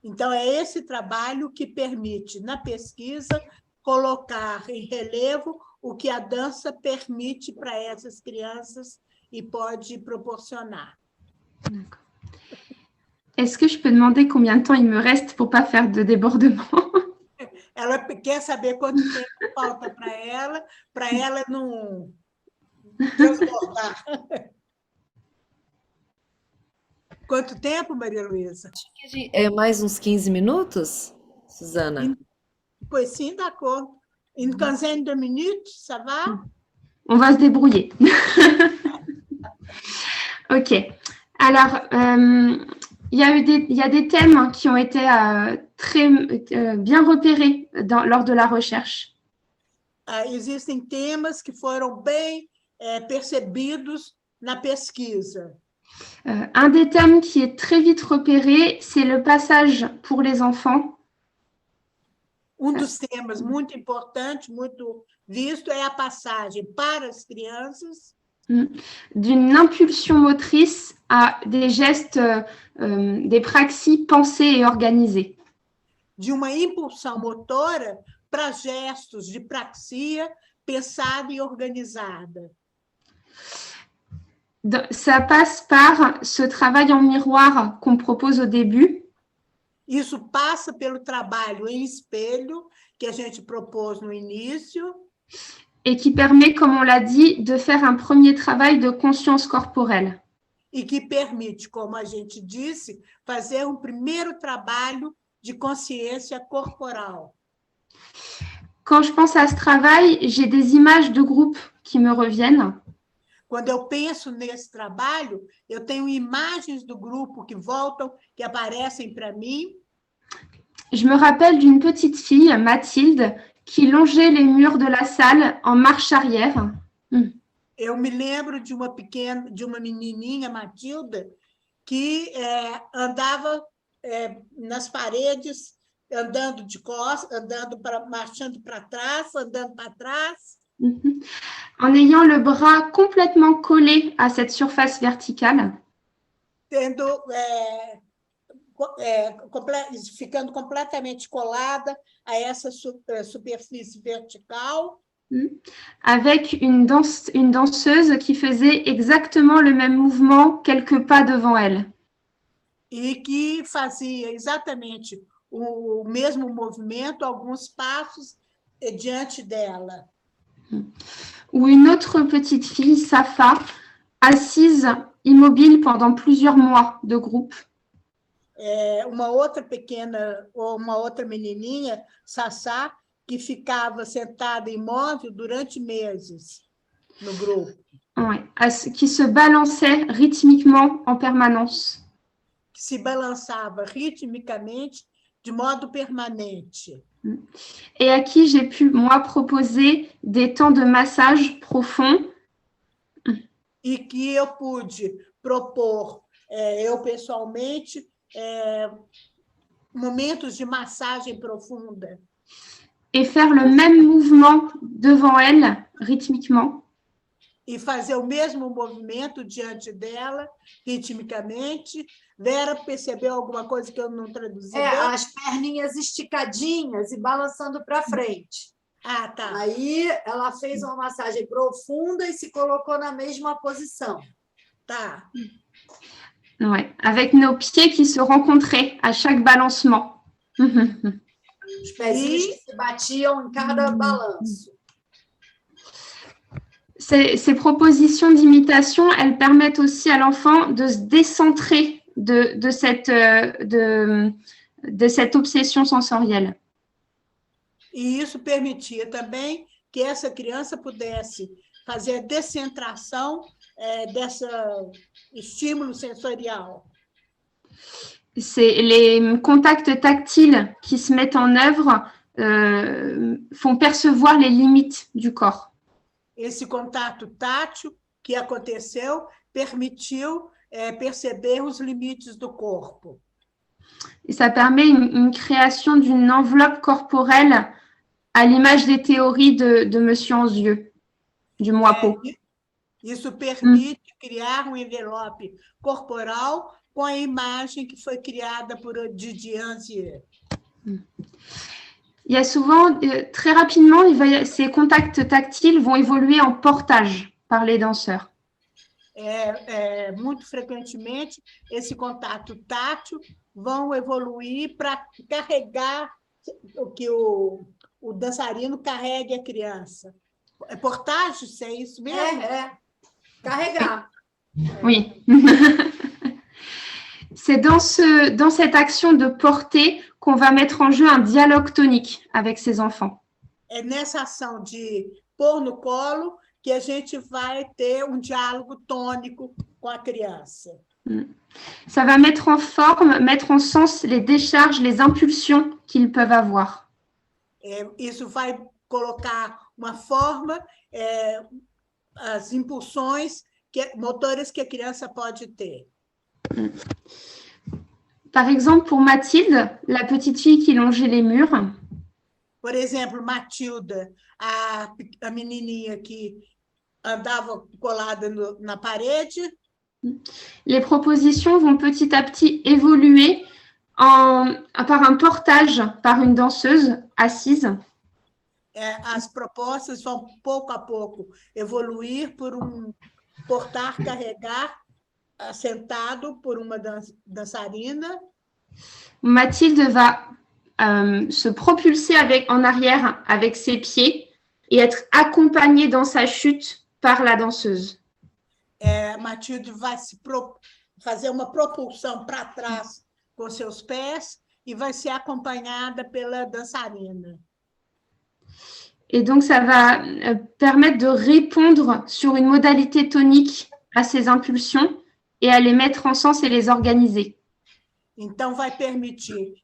Speaker 2: Então, é esse trabalho que permite, na pesquisa, colocar em relevo o que a dança permite para essas crianças e pode proporcionar.
Speaker 3: Est-ce que je peux demander combien de temps il me reste pour pas faire de débordement?
Speaker 2: Ela quer saber quanto tempo falta para ela não transbordar. Quanto tempo, Maria Luísa?
Speaker 1: É mais uns 15 minutos, Suzana?
Speaker 2: Pois sim, d'accord. Une quinzaine de minutes, ça va?
Speaker 3: On va se débrouiller. OK. Alors, il y a des thèmes qui ont été très bien repérés lors de la recherche.
Speaker 2: Existem temas que foram bem percebidos na pesquisa.
Speaker 3: Un des thèmes qui est très vite repéré, c'est le passage pour les enfants.
Speaker 2: Dos temas muito importantes, muito visto, é a passagem para as crianças
Speaker 3: d'une impulsion motrice à des gestes, des praxis pensés et organisés.
Speaker 2: De uma impulsão motora para gestos de praxia pensada e organizada.
Speaker 3: Ça passe par ce travail en miroir qu'on propose au début.
Speaker 2: Isso passa pelo trabalho em espelho que a gente propôs no início.
Speaker 3: Et qui permet, comme on l'a dit, de faire un premier travail de conscience corporelle.
Speaker 2: E que permite, como a gente disse, fazer um primeiro trabalho de consciência corporal.
Speaker 3: Quand je pense à ce travail, j'ai des images de groupe qui me reviennent.
Speaker 2: Quando eu penso nesse trabalho, eu tenho imagens do grupo que voltam, que aparecem para mim.
Speaker 3: Je me rappelle d'une petite fille, Mathilde, qui longeait les murs de la salle en marche arrière.
Speaker 2: Eu me lembro de uma menininha, Matilda, que andava nas paredes, andando de costas, marchando para trás, andando para trás.
Speaker 3: En ayant le bras complètement collé à cette surface verticale.
Speaker 2: Ficando completamente colada a essa superfície vertical.
Speaker 3: Avec une danseuse qui faisait exactement le même mouvement quelques pas devant elle.
Speaker 2: E que fazia exatamente o mesmo movimento, alguns passos diante dela.
Speaker 3: Ou une autre petite fille, Safa, assise, immobile pendant plusieurs mois de groupe.
Speaker 2: Uma outra menininha, Sassá, que ficava sentada imóvel durante meses no grupo.
Speaker 3: Ouais, qui se balançait rythmiquement en permanence.
Speaker 2: Que se balançava ritmicamente, de modo permanente.
Speaker 3: Et à qui j'ai pu, moi, proposer des temps de massage profond.
Speaker 2: E que eu pude propor, eu pessoalmente, momentos de massagem profunda.
Speaker 3: Et faire le même mouvement devant elle, rythmiquement.
Speaker 2: E fazer o mesmo movimento diante dela, ritmicamente. Vera, percebeu alguma coisa que eu não traduzi?
Speaker 4: As perninhas esticadinhas e balançando para frente.
Speaker 2: Ah, tá.
Speaker 4: Aí ela fez uma massagem profunda e se colocou na mesma posição.
Speaker 2: Tá.
Speaker 3: Ouais, avec nos pieds qui se rencontraient à chaque balancement.
Speaker 4: Os pezinhos que se batiam em cada balanço.
Speaker 3: Ces propositions d'imitation, elles permettent aussi à l'enfant de se décentrer de cette obsession sensorielle.
Speaker 2: E isso permitia também que essa criança pudesse fazer a descentração desse estímulo sensorial.
Speaker 3: C'est les contacts tactiles qui se mettent en œuvre font percevoir les limites du corps.
Speaker 2: Esse contato tátil que aconteceu permitiu perceber os limites do corpo.
Speaker 3: Et ça permet une création d'une enveloppe corporelle à l'image des théories de Monsieur Anzieux, du Moipo.
Speaker 2: Isso permite criar envelope corporal com a imagem que foi criada por Didier Anzieux.
Speaker 3: Il y a souvent, très rapidement, ces contacts tactiles vont évoluer en portage par les danseurs.
Speaker 2: Muito frequentemente, esse contato tátil vão evoluir para carregar que o dançarino carregue a criança. É portagem, é isso mesmo?
Speaker 4: Carregar.
Speaker 3: Oui. C'est dans cette action de porter qu'on va mettre en jeu un dialogue tonique avec ces enfants.
Speaker 2: É nessa ação de pôr no colo que a gente vai ter diálogo tônico com a criança.
Speaker 3: Ça va mettre en forme, mettre en sens les décharges, les impulsions qu'ils peuvent avoir.
Speaker 2: Isso vai colocar uma forma, as impulsões motoras que a criança pode ter.
Speaker 3: Par exemple, pour Mathilde, la petite fille qui longeait les murs,
Speaker 2: por exemplo, Matilda, a menininha que andava colada na parede,
Speaker 3: les propositions vont petit à petit évoluer par un portage par une danseuse assise.
Speaker 2: As propostas vão, pouco a pouco, evoluir por portar, carregar, sentado por uma dançarina.
Speaker 3: Mathilde va se propulser en arrière avec ses pieds et être accompagnée dans sa chute par la danseuse.
Speaker 2: Mathilde vai fazer uma propulsão para trás com seus pés e vai ser acompanhada pela dançarina.
Speaker 3: Et donc, ça va permettre de répondre sur une modalité tonique à ces impulsions et à les mettre en sens et les organiser.
Speaker 2: Então, vai permitir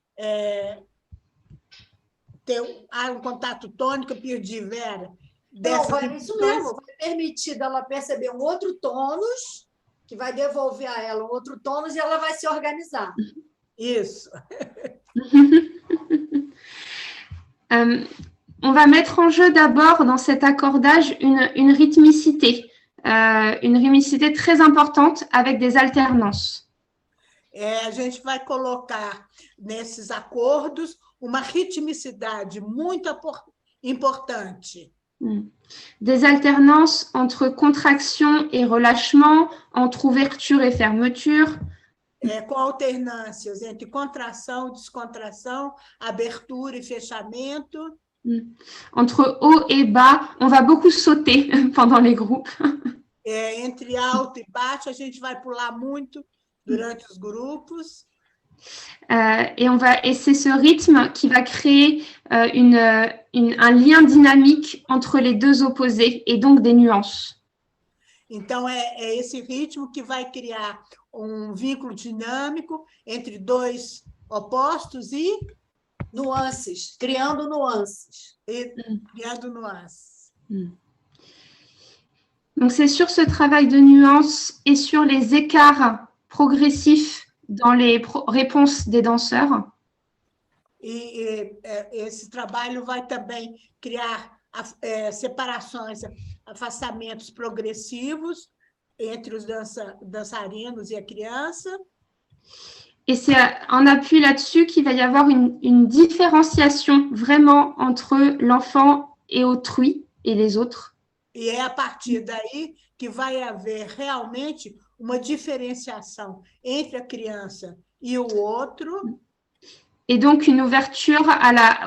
Speaker 2: ter contato tônico, perdi, Vera.
Speaker 4: Isso mesmo, vai permitir dela perceber outro tônus, que vai devolver a ela outro tônus e ela vai se organizar.
Speaker 2: Isso.
Speaker 3: On va mettre en jeu d'abord dans cet accordage une rythmicité très importante avec des alternances.
Speaker 2: A gente vai colocar nesses acordos uma ritmicidade muito importante.
Speaker 3: Des alternances entre contraction et relâchement, entre ouverture et fermeture.
Speaker 2: Com alternâncias entre contração e descontração, abertura e fechamento.
Speaker 3: Entre haut et bas, on va beaucoup sauter pendant les groupes.
Speaker 2: Entre alto e baixo, a gente vai pular muito durante os grupos.
Speaker 3: Et c'est ce rythme qui va créer un lien dynamique entre les deux opposés et donc des nuances.
Speaker 2: Então, é esse ritmo que vai criar vínculo dinâmico entre dois opostos e
Speaker 4: nuances, criando nuances.
Speaker 3: Donc, c'est sur ce travail de nuances et sur les écarts progressifs dans les réponses des danseurs.
Speaker 2: Esse trabalho vai também criar separações, afastamentos progressivos entre os dançarinos e a criança.
Speaker 3: Et c'est en appui là-dessus qu'il va y avoir une différenciation vraiment entre l'enfant et autrui et les autres.
Speaker 2: E é a partir daí que vai haver realmente uma diferenciação entre a criança e o outro.
Speaker 3: Et donc une ouverture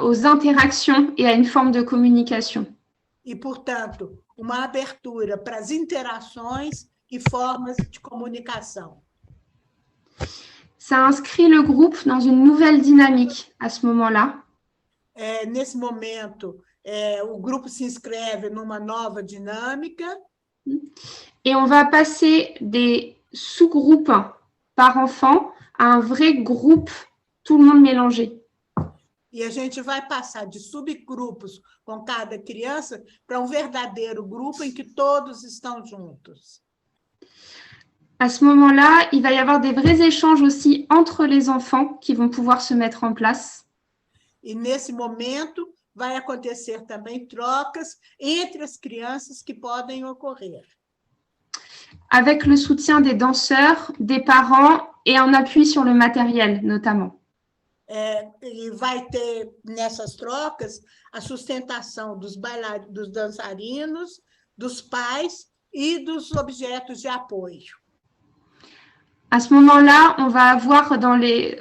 Speaker 3: aux interactions et à une forme de communication.
Speaker 2: E, portanto, uma abertura para as interações e formas de comunicação.
Speaker 3: Ça inscrit le groupe dans une nouvelle dynamique à ce moment-là.
Speaker 2: Nesse momento, o grupo se inscreve numa nova dinâmica.
Speaker 3: Et on va passer des sous-groupes par enfant à un vrai groupe, tout le monde mélangé.
Speaker 2: E a gente vai passar de subgrupos com cada criança para verdadeiro grupo em que todos estão juntos.
Speaker 3: À ce moment-là, il va y avoir des vrais échanges aussi entre les enfants qui vont pouvoir se mettre en place.
Speaker 2: E nesse momento vai acontecer também trocas entre as crianças que podem ocorrer.
Speaker 3: Avec le soutien des danseurs, des parents et un appui sur le matériel, notamment.
Speaker 2: E vai ter, nessas trocas, a sustentação dos dançarinos, dos pais e dos objetos de apoio.
Speaker 3: À ce moment-là, on va avoir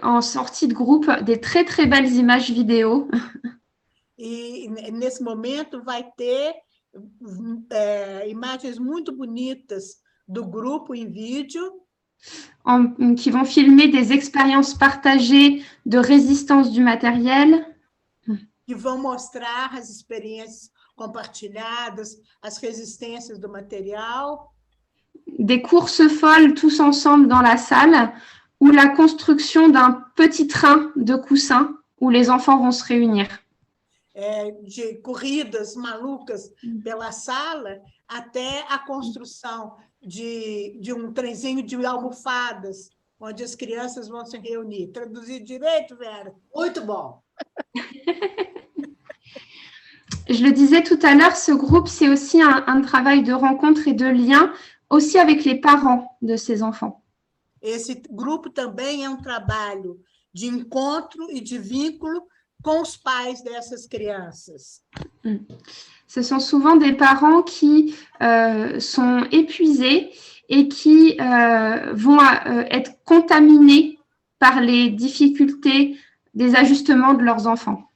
Speaker 3: en sortie de groupe des très, très belles images vidéo.
Speaker 2: E nesse momento vai ter imagens muito bonitas do grupo em vídeo.
Speaker 3: Qui vont filmer des expériences partagées de résistance du matériel.
Speaker 2: Que vão mostrar as experiências compartilhadas, as resistências do material.
Speaker 3: Des courses folles tous ensemble dans la salle ou la construction d'un petit train de coussins où les enfants vont se réunir.
Speaker 2: De corridas malucas pela sala até a construção de trenzinho de almofadas, onde as crianças vão se reunir. Traduzir direito, Vera?
Speaker 4: Muito bom.
Speaker 3: Je le disais tout à l'heure, ce groupe, c'est aussi un travail de rencontre et de lien, aussi avec les parents de ces enfants.
Speaker 2: Esse grupo também é trabalho de encontro e de vínculo com os pais dessas crianças.
Speaker 3: Ce sont souvent des parents qui sont épuisés et qui vont être contaminés par les difficultés des ajustements de leurs enfants.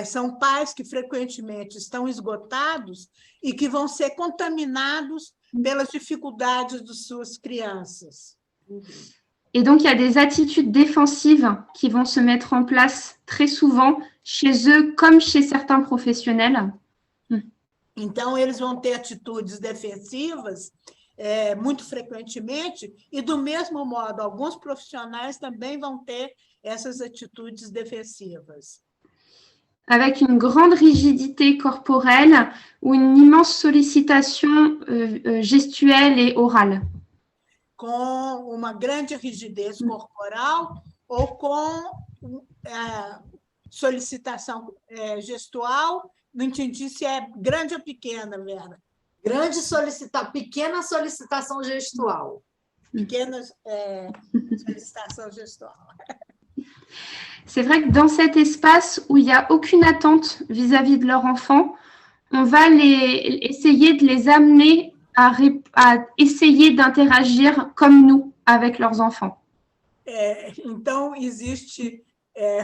Speaker 2: São pais que frequentemente estão esgotados e que vão ser contaminados pelas dificuldades de suas crianças.
Speaker 3: Et donc, il y a des attitudes défensives qui vont se mettre en place très souvent chez eux comme chez certains professionnels.
Speaker 2: Então, eles vão ter atitudes defensivas muito frequentemente e, do mesmo modo, alguns profissionais também vão ter essas atitudes defensivas.
Speaker 3: Avec une grande rigidité corporelle ou une immense sollicitation gestuelle et orale.
Speaker 2: Com uma grande rigidez corporal ou com solicitação gestual. Não entendi se é grande ou pequena, Vera.
Speaker 4: Pequena solicitação gestual.
Speaker 2: Pequena solicitação gestual.
Speaker 3: C'est vrai que dans cet espace où il n'y a aucune attente vis-à-vis de leur enfant, on va essayer de les amener à essayer d'interagir comme nous avec leurs enfants.
Speaker 2: Então, existe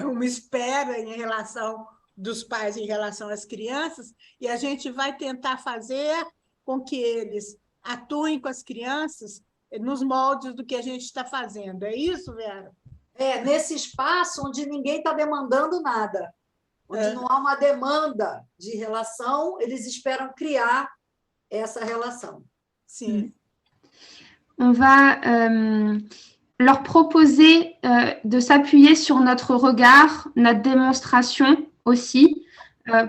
Speaker 2: uma espera em relação dos pais em relação às crianças e a gente vai tentar fazer com que eles atuem com as crianças nos moldes do que a gente está fazendo. É isso, Vera?
Speaker 4: Nesse espaço onde ninguém está demandando nada, onde não há uma demanda de relação, eles esperam criar essa relação.
Speaker 2: Sim.
Speaker 3: On va leur proposer de s'appuyer sur notre regard, notre démonstration aussi,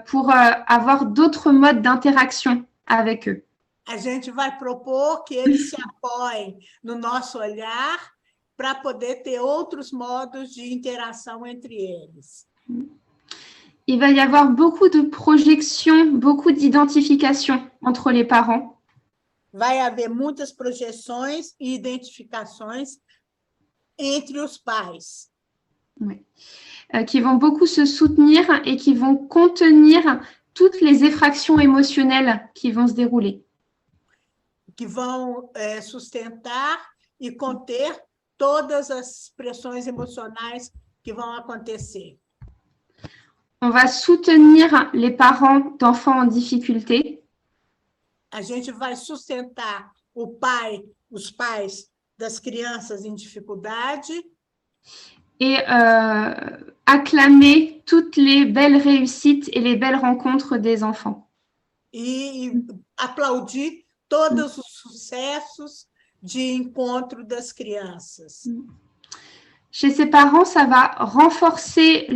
Speaker 3: pour avoir d'autres modes d'interaction avec eux.
Speaker 2: A gente vai propor que eles se apoiem no nosso olhar para poder ter outros modos de interação entre eles.
Speaker 3: Il va y avoir beaucoup de projections, beaucoup d'identification entre les parents.
Speaker 2: Vai haver muitas projeções e identificações entre os pais.
Speaker 3: Oui. Qui vont beaucoup se soutenir et qui vont contenir toutes les effractions émotionnelles qui vont se dérouler.
Speaker 2: Que vão sustentar e conter todas as expressões emocionais que vão acontecer.
Speaker 3: On va soutenir les parents d'enfants en difficulté.
Speaker 2: A gente vai sustentar os pais das crianças em dificuldade.
Speaker 3: Et acclamer toutes les belles réussites et les belles rencontres des enfants.
Speaker 2: E aplaudir todos os sucessos de encontro das crianças.
Speaker 3: Chez ces parents, ça va renforcer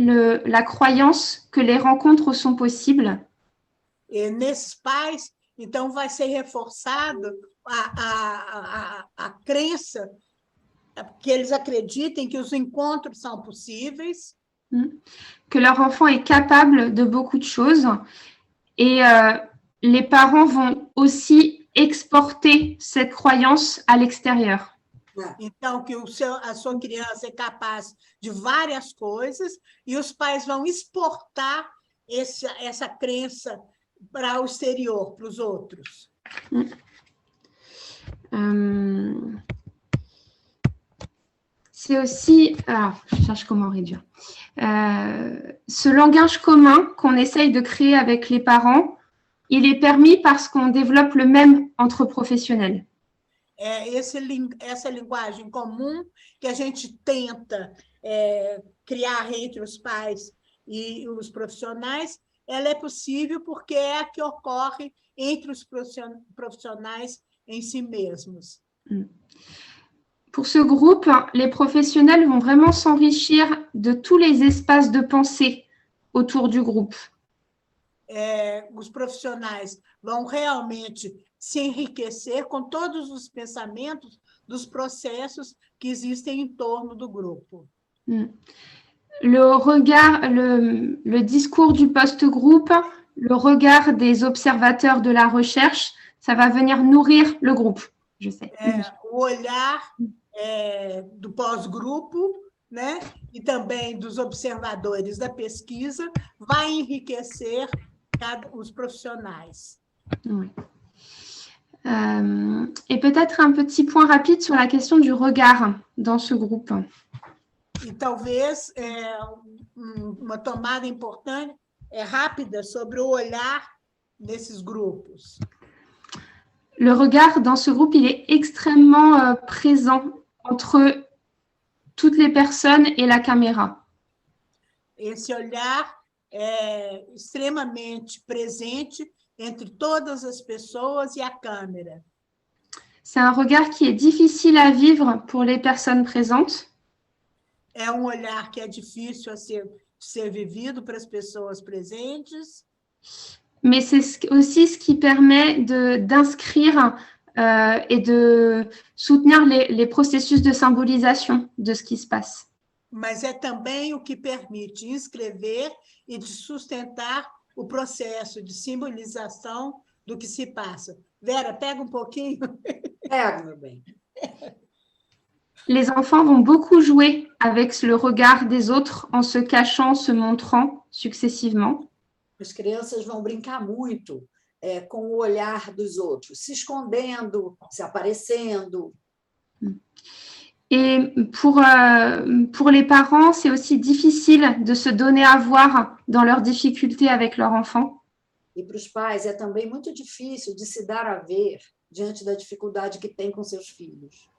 Speaker 3: la croyance que les rencontres sont possibles.
Speaker 2: E nesses pais, então, vai ser reforçado a crença que eles acreditem que os encontros são possíveis.
Speaker 3: que leur enfant est capable de beaucoup de choses et les parents vont aussi exporter cette croyance à l'extérieur.
Speaker 2: Então, que a sua criança é capaz de várias coisas e os pais vão exportar essa crença para o exterior, para os outros.
Speaker 3: C'est aussi, alors je cherche comment réduire, ce langage commun qu'on essaye de créer avec les parents, il est permis parce qu'on développe le même entre professionnels.
Speaker 2: Essa linguagem comum que a gente tenta criar entre os pais e os profissionais, ela é possível porque é a que ocorre entre os profissionais em si mesmos.
Speaker 3: Pour ce groupe, les professionnels vont vraiment s'enrichir de tous les espaces de pensée autour du groupe.
Speaker 2: Os profissionais vão realmente se enriquecer com todos os pensamentos dos processos que existem em torno do grupo.
Speaker 3: Le regard, le discours du post-groupe, le regard des observateurs de la recherche, ça va venir nourrir le groupe, je sais.
Speaker 2: O olhar do pós-grupo, né, e também dos observadores da pesquisa vai enriquecer os profissionais.
Speaker 3: Oui. Et peut-être un petit point rapide sur la question du regard dans ce groupe.
Speaker 2: E talvez uma tomada importante, rápida sobre o olhar desses grupos.
Speaker 3: Le regard dans ce groupe, il est extrêmement présent entre toutes les personnes et la caméra.
Speaker 2: Esse olhar é extremamente presente entre todas as pessoas e a câmera.
Speaker 3: C'est un regard qui est difficile à vivre pour les personnes présentes.
Speaker 2: É olhar que é difícil de ser vivido para as pessoas presentes.
Speaker 3: Mais c'est aussi ce qui permet d'inscrire et de soutenir les processus de symbolisation de ce qui se passe.
Speaker 2: Mas é também o que permite inscrever e de sustentar o processo de simbolização do que se passa. Vera, pega pouquinho.
Speaker 4: Pega, meu bem.
Speaker 3: Les enfants vont beaucoup jouer avec le regard des autres en se cachant, se montrant successivement.
Speaker 4: As crianças vão brincar muito com o olhar dos outros, se escondendo, se aparecendo.
Speaker 3: Et pour les parents, c'est aussi difficile de se donner à voir dans leurs difficultés avec leur enfant.
Speaker 4: E para os pais é também muito difícil de se dar a ver diante da dificuldade que tem com seus filhos.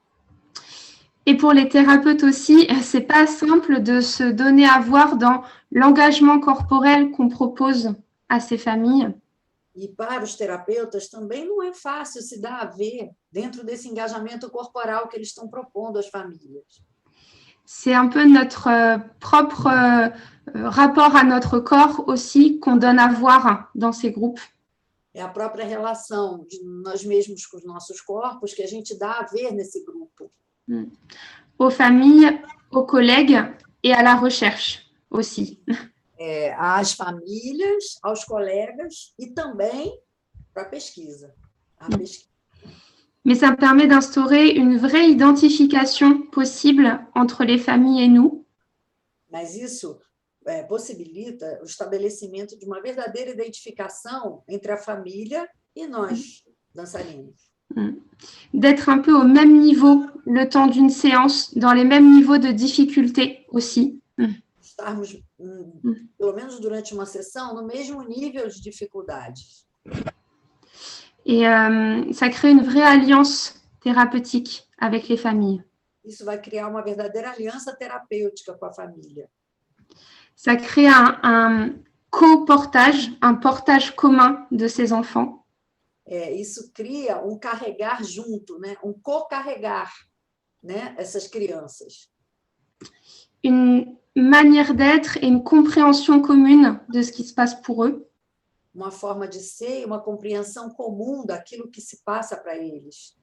Speaker 3: Et pour les thérapeutes aussi, c'est pas simple de se donner à voir dans l'engagement corporel qu'on propose à ces familles.
Speaker 4: E para os terapeutas também não é fácil se dar a ver dentro desse engajamento corporal que eles estão propondo às famílias.
Speaker 3: C'est un peu notre propre rapport à notre corps aussi qu'on donne à voir dans ces groupes.
Speaker 4: É a própria relação de nós mesmos com os nossos corpos que a gente dá a ver nesse grupo.
Speaker 3: Aux familles, aux collègues et à la recherche aussi.
Speaker 4: Às famílias, aos colegas e também para a pesquisa.
Speaker 3: Mais ça permet d'instaurer une vraie identification possible entre les familles et nous.
Speaker 4: Mas isso possibilita o estabelecimento de uma verdadeira identificação entre a família e nós, dançarinos.
Speaker 3: D'être un peu au même niveau le temps d'une séance, dans les mêmes niveaux de difficulté aussi.
Speaker 4: Estarmos, pelo menos durante uma sessão, no mesmo nível de dificuldades.
Speaker 3: Et ça crée une vraie alliance thérapeutique avec les familles.
Speaker 4: Isso vai criar uma verdadeira aliança terapêutica com a família.
Speaker 3: Ça crée un co-portage, un portage commun de ces enfants.
Speaker 4: Isso cria carregar junto, né? Co-carregar, né? Essas crianças.
Speaker 3: Une manière d'être et une compréhension commune de ce qui se passe pour eux.
Speaker 4: Uma forma de ser e uma compreensão comum daquilo que se passa para eles.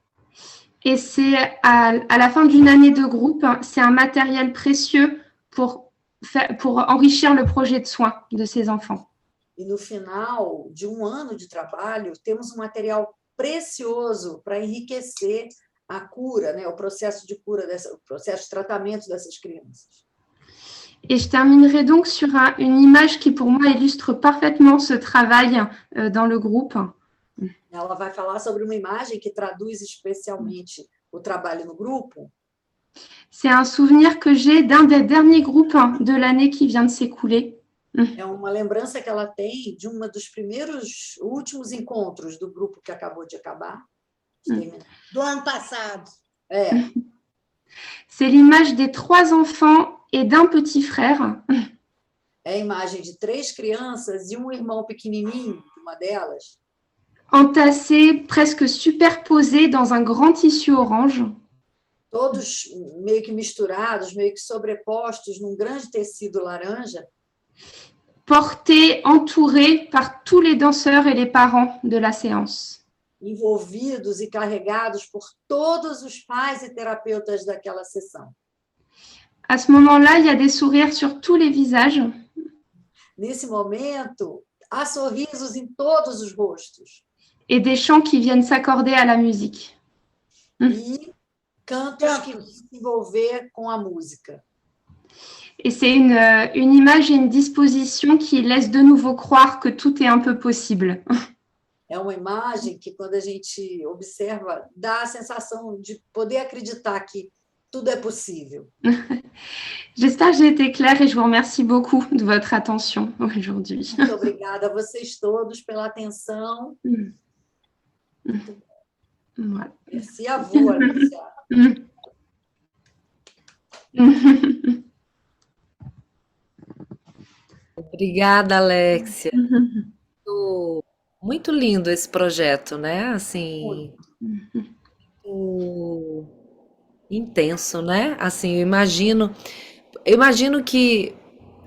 Speaker 3: Et c'est à la fin d'une année de groupe, c'est un matériel précieux pour pour enrichir le projet de soins de ces enfants.
Speaker 4: E no final de um ano de trabalho, temos um material precioso para enriquecer a cura, né? O processo de cura, o processo de tratamento dessas crianças.
Speaker 3: Et je terminerai donc sur une image qui, pour moi, illustre parfaitement ce travail dans le groupe.
Speaker 4: Ela vai falar sobre uma imagem que traduz especialmente o trabalho no grupo.
Speaker 3: C'est un souvenir que j'ai d'un des derniers groupes de l'année qui vient de s'écouler.
Speaker 4: É uma lembrança que ela tem de dos últimos encontros do grupo que acabou de acabar.
Speaker 2: Do ano passado.
Speaker 4: É.
Speaker 3: C'est l'image des 3 enfants et d'un petit frère.
Speaker 4: É a imagem de 3 crianças e um irmão pequenininho, uma delas.
Speaker 3: Entassés, presque superposés dans un grand tissu orange.
Speaker 4: Todos meio que misturados, meio que sobrepostos num grande tecido laranja.
Speaker 3: Portés, entourés par tous les danseurs et les parents de la séance.
Speaker 4: Envolvidos e carregados por todos os pais e terapeutas daquela sessão.
Speaker 3: À ce moment-là, il y a des sourires sur tous les visages.
Speaker 4: Nesse momento, há sorrisos em todos os rostos.
Speaker 3: Et des chants qui viennent s'accorder à la musique.
Speaker 4: E cantos que se envolver com a música.
Speaker 3: Et c'est une image et une disposition qui laisse de nouveau croire que tout est un peu possible.
Speaker 4: É uma imagem que, quando a gente observa, dá a sensação de poder acreditar que tudo é possível.
Speaker 3: J'espère que j'ai été claire et je vous remercie beaucoup de votre attention aujourd'hui.
Speaker 4: Muito obrigada a vocês todos pela atenção.
Speaker 3: Voilà.
Speaker 4: Merci à vous, Alicia.
Speaker 1: Obrigada, Alexia. Muito lindo esse projeto, né? Assim, muito intenso, né? Assim, eu imagino que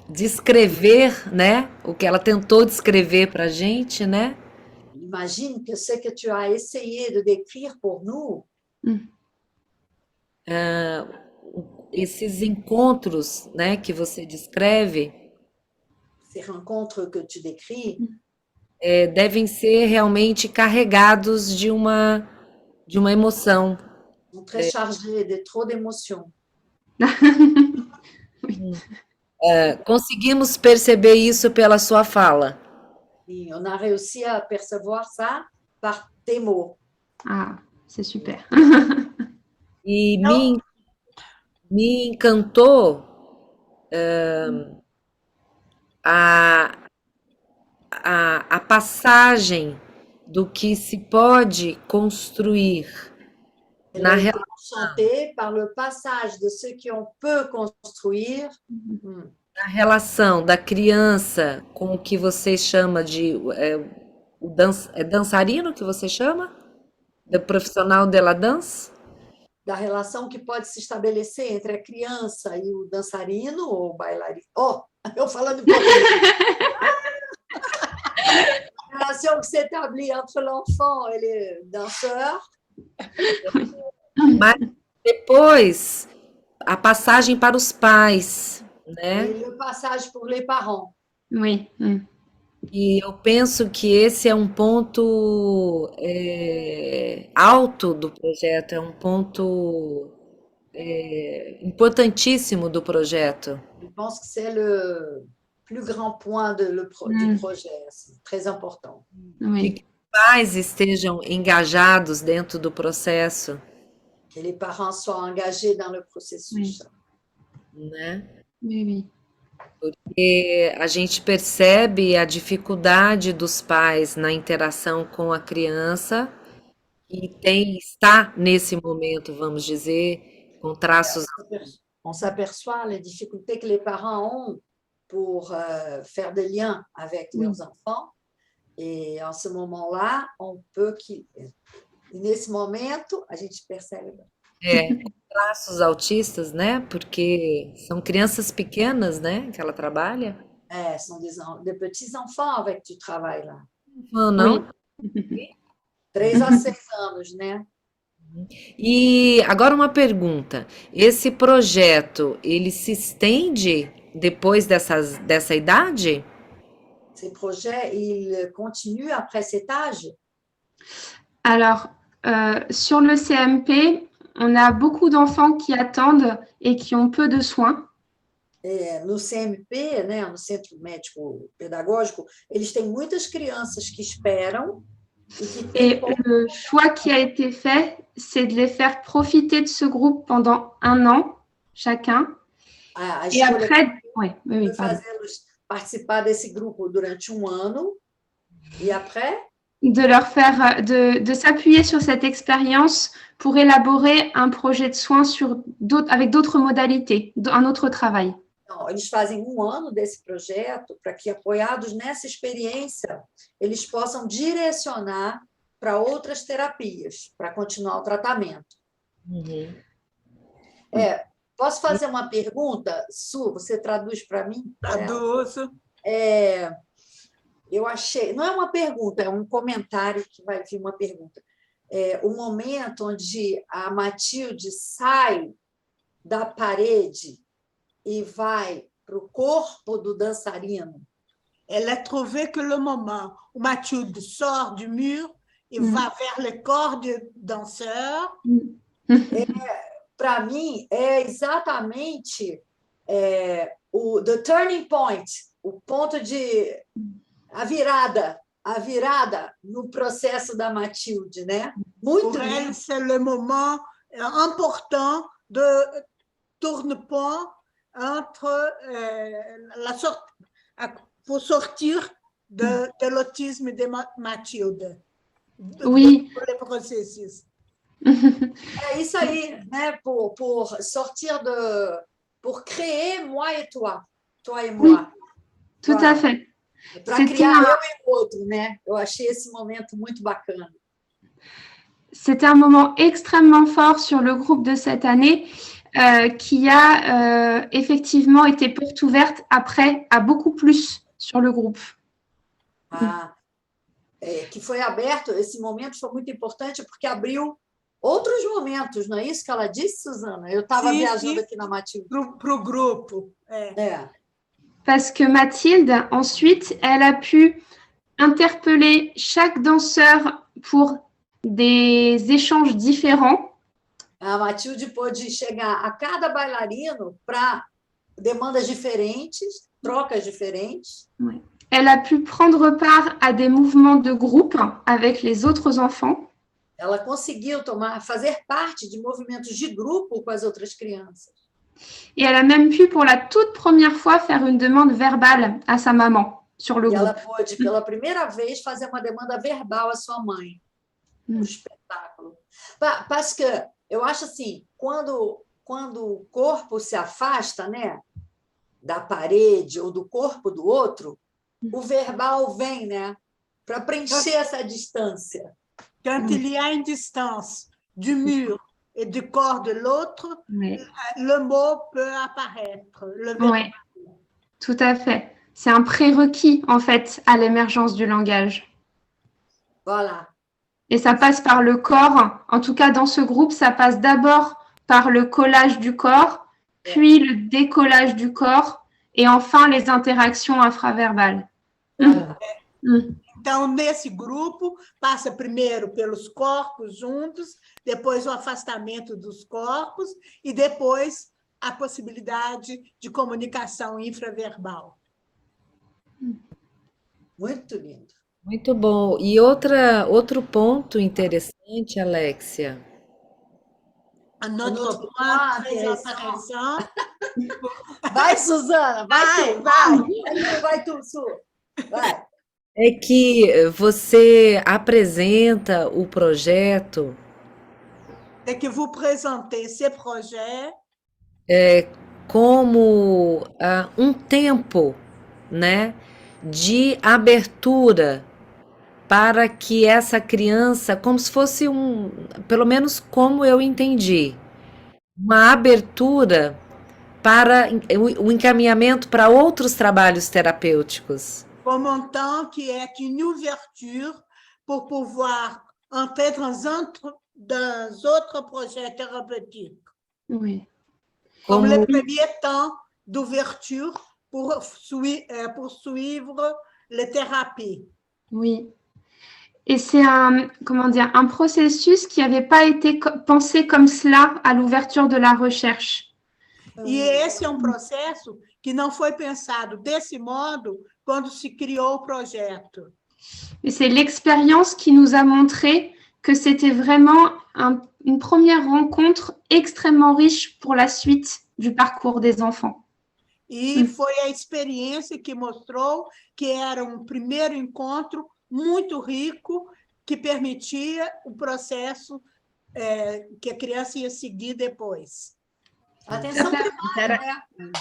Speaker 1: descrever, né? O que ela tentou descrever para a gente, né?
Speaker 4: Imagine que ce que tu as essayé de décrire pour nous.
Speaker 1: Esses encontros, né? Que você descreve.
Speaker 4: Ces rencontres que tu décris.
Speaker 1: Devem ser realmente carregados de uma emoção.
Speaker 4: Sont très chargés de trop d'émotions.
Speaker 1: Conseguimos perceber isso pela sua fala.
Speaker 4: Et on a réussi à percevoir ça par tes mots.
Speaker 3: Ah, c'est super.
Speaker 1: E me encantou a passagem do que se pode construir na relação.
Speaker 4: Enchanté par le passage de ce qu'on peut construire.
Speaker 1: Na relação da criança com o que você chama de dançarino que você chama? Do profissional de la danse?
Speaker 4: Da relação que pode se estabelecer entre a criança e o dançarino ou bailarino. Oh, eu falando em português. A relation que s'établit entre l'enfant et le danseur.
Speaker 1: Mas depois a passagem para os pais, né?
Speaker 4: E le passage pour les parents.
Speaker 3: Oui.
Speaker 1: E eu penso que esse é um ponto alto do projeto, é um ponto importantíssimo do projeto.
Speaker 4: Je pense que c'est le plus grand point du projet, c'est très important.
Speaker 3: Oui.
Speaker 1: E que os pais estejam engajados dentro do processo.
Speaker 4: Que les parents soient engagés dans le processus.
Speaker 1: Né?
Speaker 3: Oui.
Speaker 1: Porque a gente percebe a dificuldade dos pais na interação com a criança e está nesse momento, vamos dizer, com traços.
Speaker 4: On s'aperçoit les difficultés que les parents ont pour faire des liens avec leurs enfants. Et en ce moment-là, on peut e nesse momento, a gente percebe.
Speaker 1: Traços autistas, né? Porque são crianças pequenas, né? Que ela trabalha.
Speaker 4: São des petits enfants avec que tu travailles lá.
Speaker 1: Não?
Speaker 4: 3 a 6 anos, né?
Speaker 1: E agora uma pergunta. Esse projeto, ele se estende depois dessa idade?
Speaker 4: Ces projets, ils continuent après cet âge?
Speaker 3: Alors, sur le CMP, on a beaucoup d'enfants qui attendent et qui ont peu de soins.
Speaker 4: No CMP, né, no Centro Médico Pedagógico, eles têm muitas crianças que esperam e que têm
Speaker 3: Et le choix qui a été fait, c'est de les faire profiter de ce groupe pendant 1 an chacun.
Speaker 4: a
Speaker 3: Et
Speaker 4: escolha
Speaker 3: après, oui,
Speaker 4: de
Speaker 3: pardon.
Speaker 4: fazê-los participar desse grupo durante 1 ano. E après?
Speaker 3: De leur faire, de s'appuyer sur cette expérience pour élaborer un projet de soins avec d'autres modalités, un autre travail.
Speaker 4: Não, eles fazem 1 ano desse projeto para que, apoiados nessa experiência, eles possam direcionar para outras terapias, para continuar o tratamento.
Speaker 1: Uhum.
Speaker 4: Posso fazer uma pergunta? Su, você traduz para mim?
Speaker 2: Traduzo.
Speaker 4: Eu achei, não é uma pergunta, é um comentário que vai vir uma pergunta. O momento onde a Mathilde sai da parede e vai para o corpo do dançarino.
Speaker 2: Elle a trouvé que le moment où Mathilde sort du mur et va vers le corps du danseur.
Speaker 4: Para mim, é exatamente o the turning point, o ponto de a virada no processo da Mathilde, né? Muito
Speaker 2: Pour elle,
Speaker 4: lindo.
Speaker 2: c'est le moment important de tourne-point entre pour sortir de l'autisme de Mathilde.
Speaker 3: Oui.
Speaker 2: Pour le processus.
Speaker 4: É isso aí, né? Pour sortir pour créer moi et toi et moi.
Speaker 3: Tout à fait.
Speaker 4: Para criar eu e o outro, né? Eu achei esse momento muito bacana.
Speaker 3: C'était un moment extrêmement fort sur le groupe de cette année qui a effectivement été porte ouverte après à beaucoup plus sur le groupe.
Speaker 4: Que foi aberto, esse momento foi muito importante porque abriu outros momentos, não é isso que ela disse, Suzana? Eu estava viajando aqui na Mathilde.
Speaker 2: Para o grupo.
Speaker 3: Parce que Mathilde, ensuite, elle a pu interpeller chaque danseur pour des échanges différents.
Speaker 4: A Mathilde pôde chegar a cada bailarino para demandas diferentes, trocas diferentes.
Speaker 3: Ouais. Elle a pu prendre part à des mouvements de groupe avec les autres enfants.
Speaker 4: Ela conseguiu fazer parte de movimentos de grupo com as outras crianças.
Speaker 3: Et elle a même pu, pour la toute première fois, faire une demande verbale à sa maman sur le groupe.
Speaker 4: Ela pôde, pela primeira vez, fazer uma demanda verbal à sua mãe no espetáculo. Parce que eu acho assim, quando o corpo se afasta, né, da parede ou do corpo do outro, o verbal vem, né, para preencher essa distância.
Speaker 2: Quand il y a une distance du mur et du corps de l'autre, le mot peut apparaître.
Speaker 3: Oui, tout à fait. C'est un prérequis, en fait, à l'émergence du langage.
Speaker 4: Voilà.
Speaker 3: Et ça passe par le corps. En tout cas, dans ce groupe, ça passe d'abord par le collage du corps, puis le décollage du corps, et enfin les interactions infraverbales.
Speaker 2: Então, nesse grupo, passa primeiro pelos corpos juntos, depois o afastamento dos corpos e depois a possibilidade de comunicação infraverbal.
Speaker 4: Muito lindo.
Speaker 1: Muito bom. E outro ponto interessante, Alexia.
Speaker 2: Un autre point très intéressant.
Speaker 4: Vai, Suzana, vai tu, Su. Vai.
Speaker 1: É que você apresenta o projeto.
Speaker 2: É que vous présentez ces projets
Speaker 1: como um tempo, né, de abertura para que essa criança, como se fosse pelo menos como eu entendi, uma abertura para o encaminhamento para outros trabalhos terapêuticos.
Speaker 2: Comme un temps qui est une ouverture pour pouvoir entrer dans d'autres projets thérapeutiques.
Speaker 3: Oui.
Speaker 2: Comme le premier temps d'ouverture pour suivre les thérapies.
Speaker 3: Oui. Et c'est un processus qui n'avait pas été pensé comme cela à l'ouverture de la recherche.
Speaker 2: E esse é um processo que não foi pensado desse modo quando se criou o projeto.
Speaker 3: Et c'est l'expérience qui nous a montré que c'était vraiment une première rencontre extrêmement riche pour la suite du parcours des enfants.
Speaker 2: E foi a experiência que mostrou que era um primeiro encontro muito rico que permitia o processo que a criança ia seguir depois.
Speaker 4: Atenção primária, né?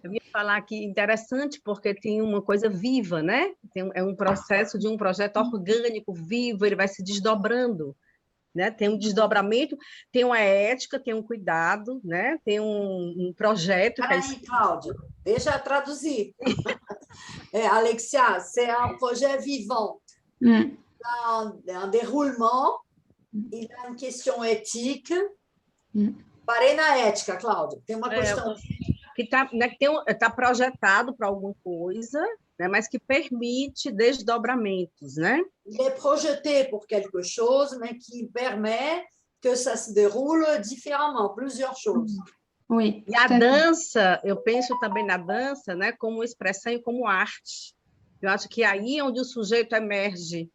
Speaker 5: Eu ia falar aqui interessante porque tem uma coisa viva, né? É um processo de um projeto orgânico, vivo, ele vai se desdobrando, né? Tem um desdobramento, tem uma ética, tem um cuidado, né? Tem um projeto.
Speaker 4: Peraí, Cláudia, deixa eu traduzir. Alexia, c'est un projet vivant. Un déroulement, il a une question éthique. Parei na ética, Cláudia. Tem uma questão
Speaker 5: que está projetado para alguma coisa, né, mas que permite desdobramentos, né?
Speaker 4: Il est projeté pour quelque chose, mais qui permet que ça se déroule différemment, plusieurs choses.
Speaker 3: Oui.
Speaker 5: E a dança, eu penso também na dança, né, como expressão e como arte. Eu acho que aí é onde o sujeito emerge,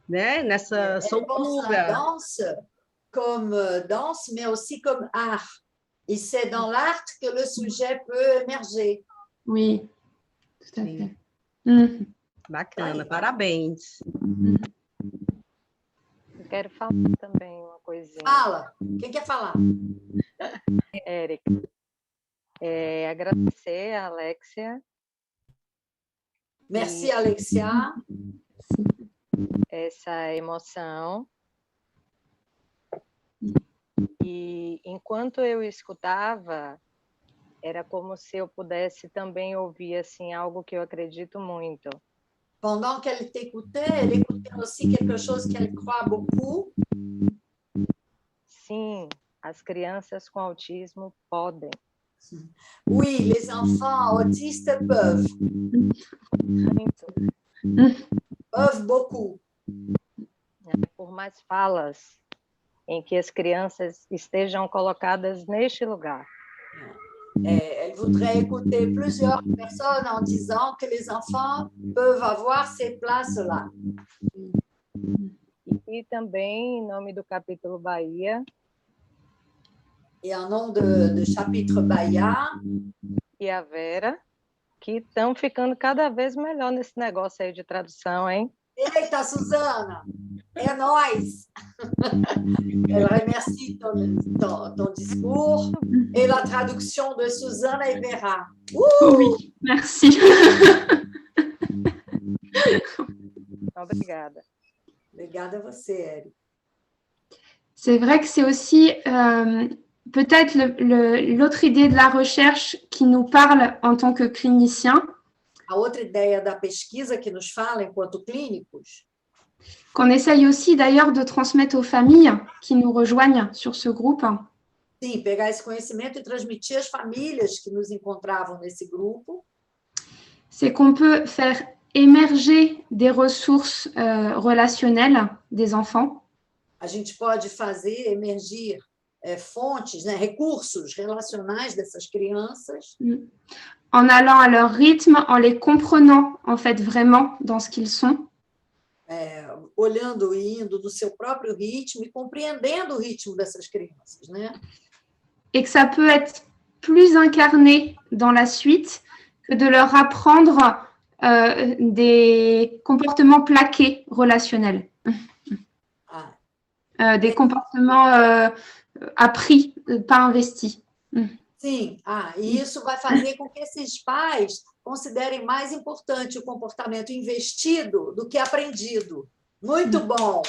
Speaker 5: né, nessa soltura.
Speaker 4: Danse comme danse, mais aussi comme art. Et c'est dans l'art que le sujet peut émerger.
Speaker 3: Oui, tout à fait.
Speaker 5: Bacana, parabéns.
Speaker 6: Eu quero falar também uma coisinha.
Speaker 4: Fala, quem quer falar?
Speaker 6: Érica. Agradecer a Alexia.
Speaker 4: Merci, Alexia.
Speaker 6: Essa emoção. E enquanto eu escutava, era como se eu pudesse também ouvir assim algo que eu acredito muito.
Speaker 4: Pendant qu'elle t'écoutait, elle écoutait aussi quelque chose qu'elle croit beaucoup.
Speaker 6: Sim, as crianças com autismo podem.
Speaker 4: Oui, les enfants autistes peuvent.
Speaker 6: Muito.
Speaker 4: Peuvent beaucoup.
Speaker 6: Por mais falas em que as crianças estejam colocadas neste lugar.
Speaker 4: Elle voudrait écouter plusieurs personnes en disant que les enfants peuvent avoir ces places-là.
Speaker 6: E também, em nome do capítulo Bahia.
Speaker 4: Et en nom de chapitre Bahia.
Speaker 6: E a Vera, que estão ficando cada vez melhor nesse negócio aí de tradução, hein?
Speaker 4: Eita, Suzana! É nós! Elle remercie ton discours et la traduction de Suzana et Vera.
Speaker 3: Oui, merci.
Speaker 6: Obrigada.
Speaker 4: Obrigada a você, Érica.
Speaker 3: C'est vrai que c'est aussi peut-être l'autre idée de la recherche qui nous parle en tant que cliniciens.
Speaker 4: A outra ideia da pesquisa que nos fala enquanto clínicos.
Speaker 3: Qu'on essaye aussi d'ailleurs de transmettre aux familles qui nous rejoignent sur ce groupe.
Speaker 4: Sim, pegar esse conhecimento e transmitir às famílias que nos encontravam nesse grupo.
Speaker 3: C'est qu'on peut faire émerger des ressources relationnelles des enfants.
Speaker 4: A gente pode fazer emergir fontes, né, recursos relacionais dessas crianças.
Speaker 3: En allant à leur rythme, en les comprenant en fait vraiment dans ce qu'ils sont.
Speaker 4: Olhando e indo no seu próprio ritmo e compreendendo o ritmo dessas crianças, né?
Speaker 3: Et que ça peut être plus incarné dans la suite que de leur apprendre des comportements plaqués relationnels. Des comportements appris, pas investis.
Speaker 4: Sim, e isso vai fazer com que esses pais considerem mais importante o comportamento investido do que aprendido. Muito bom!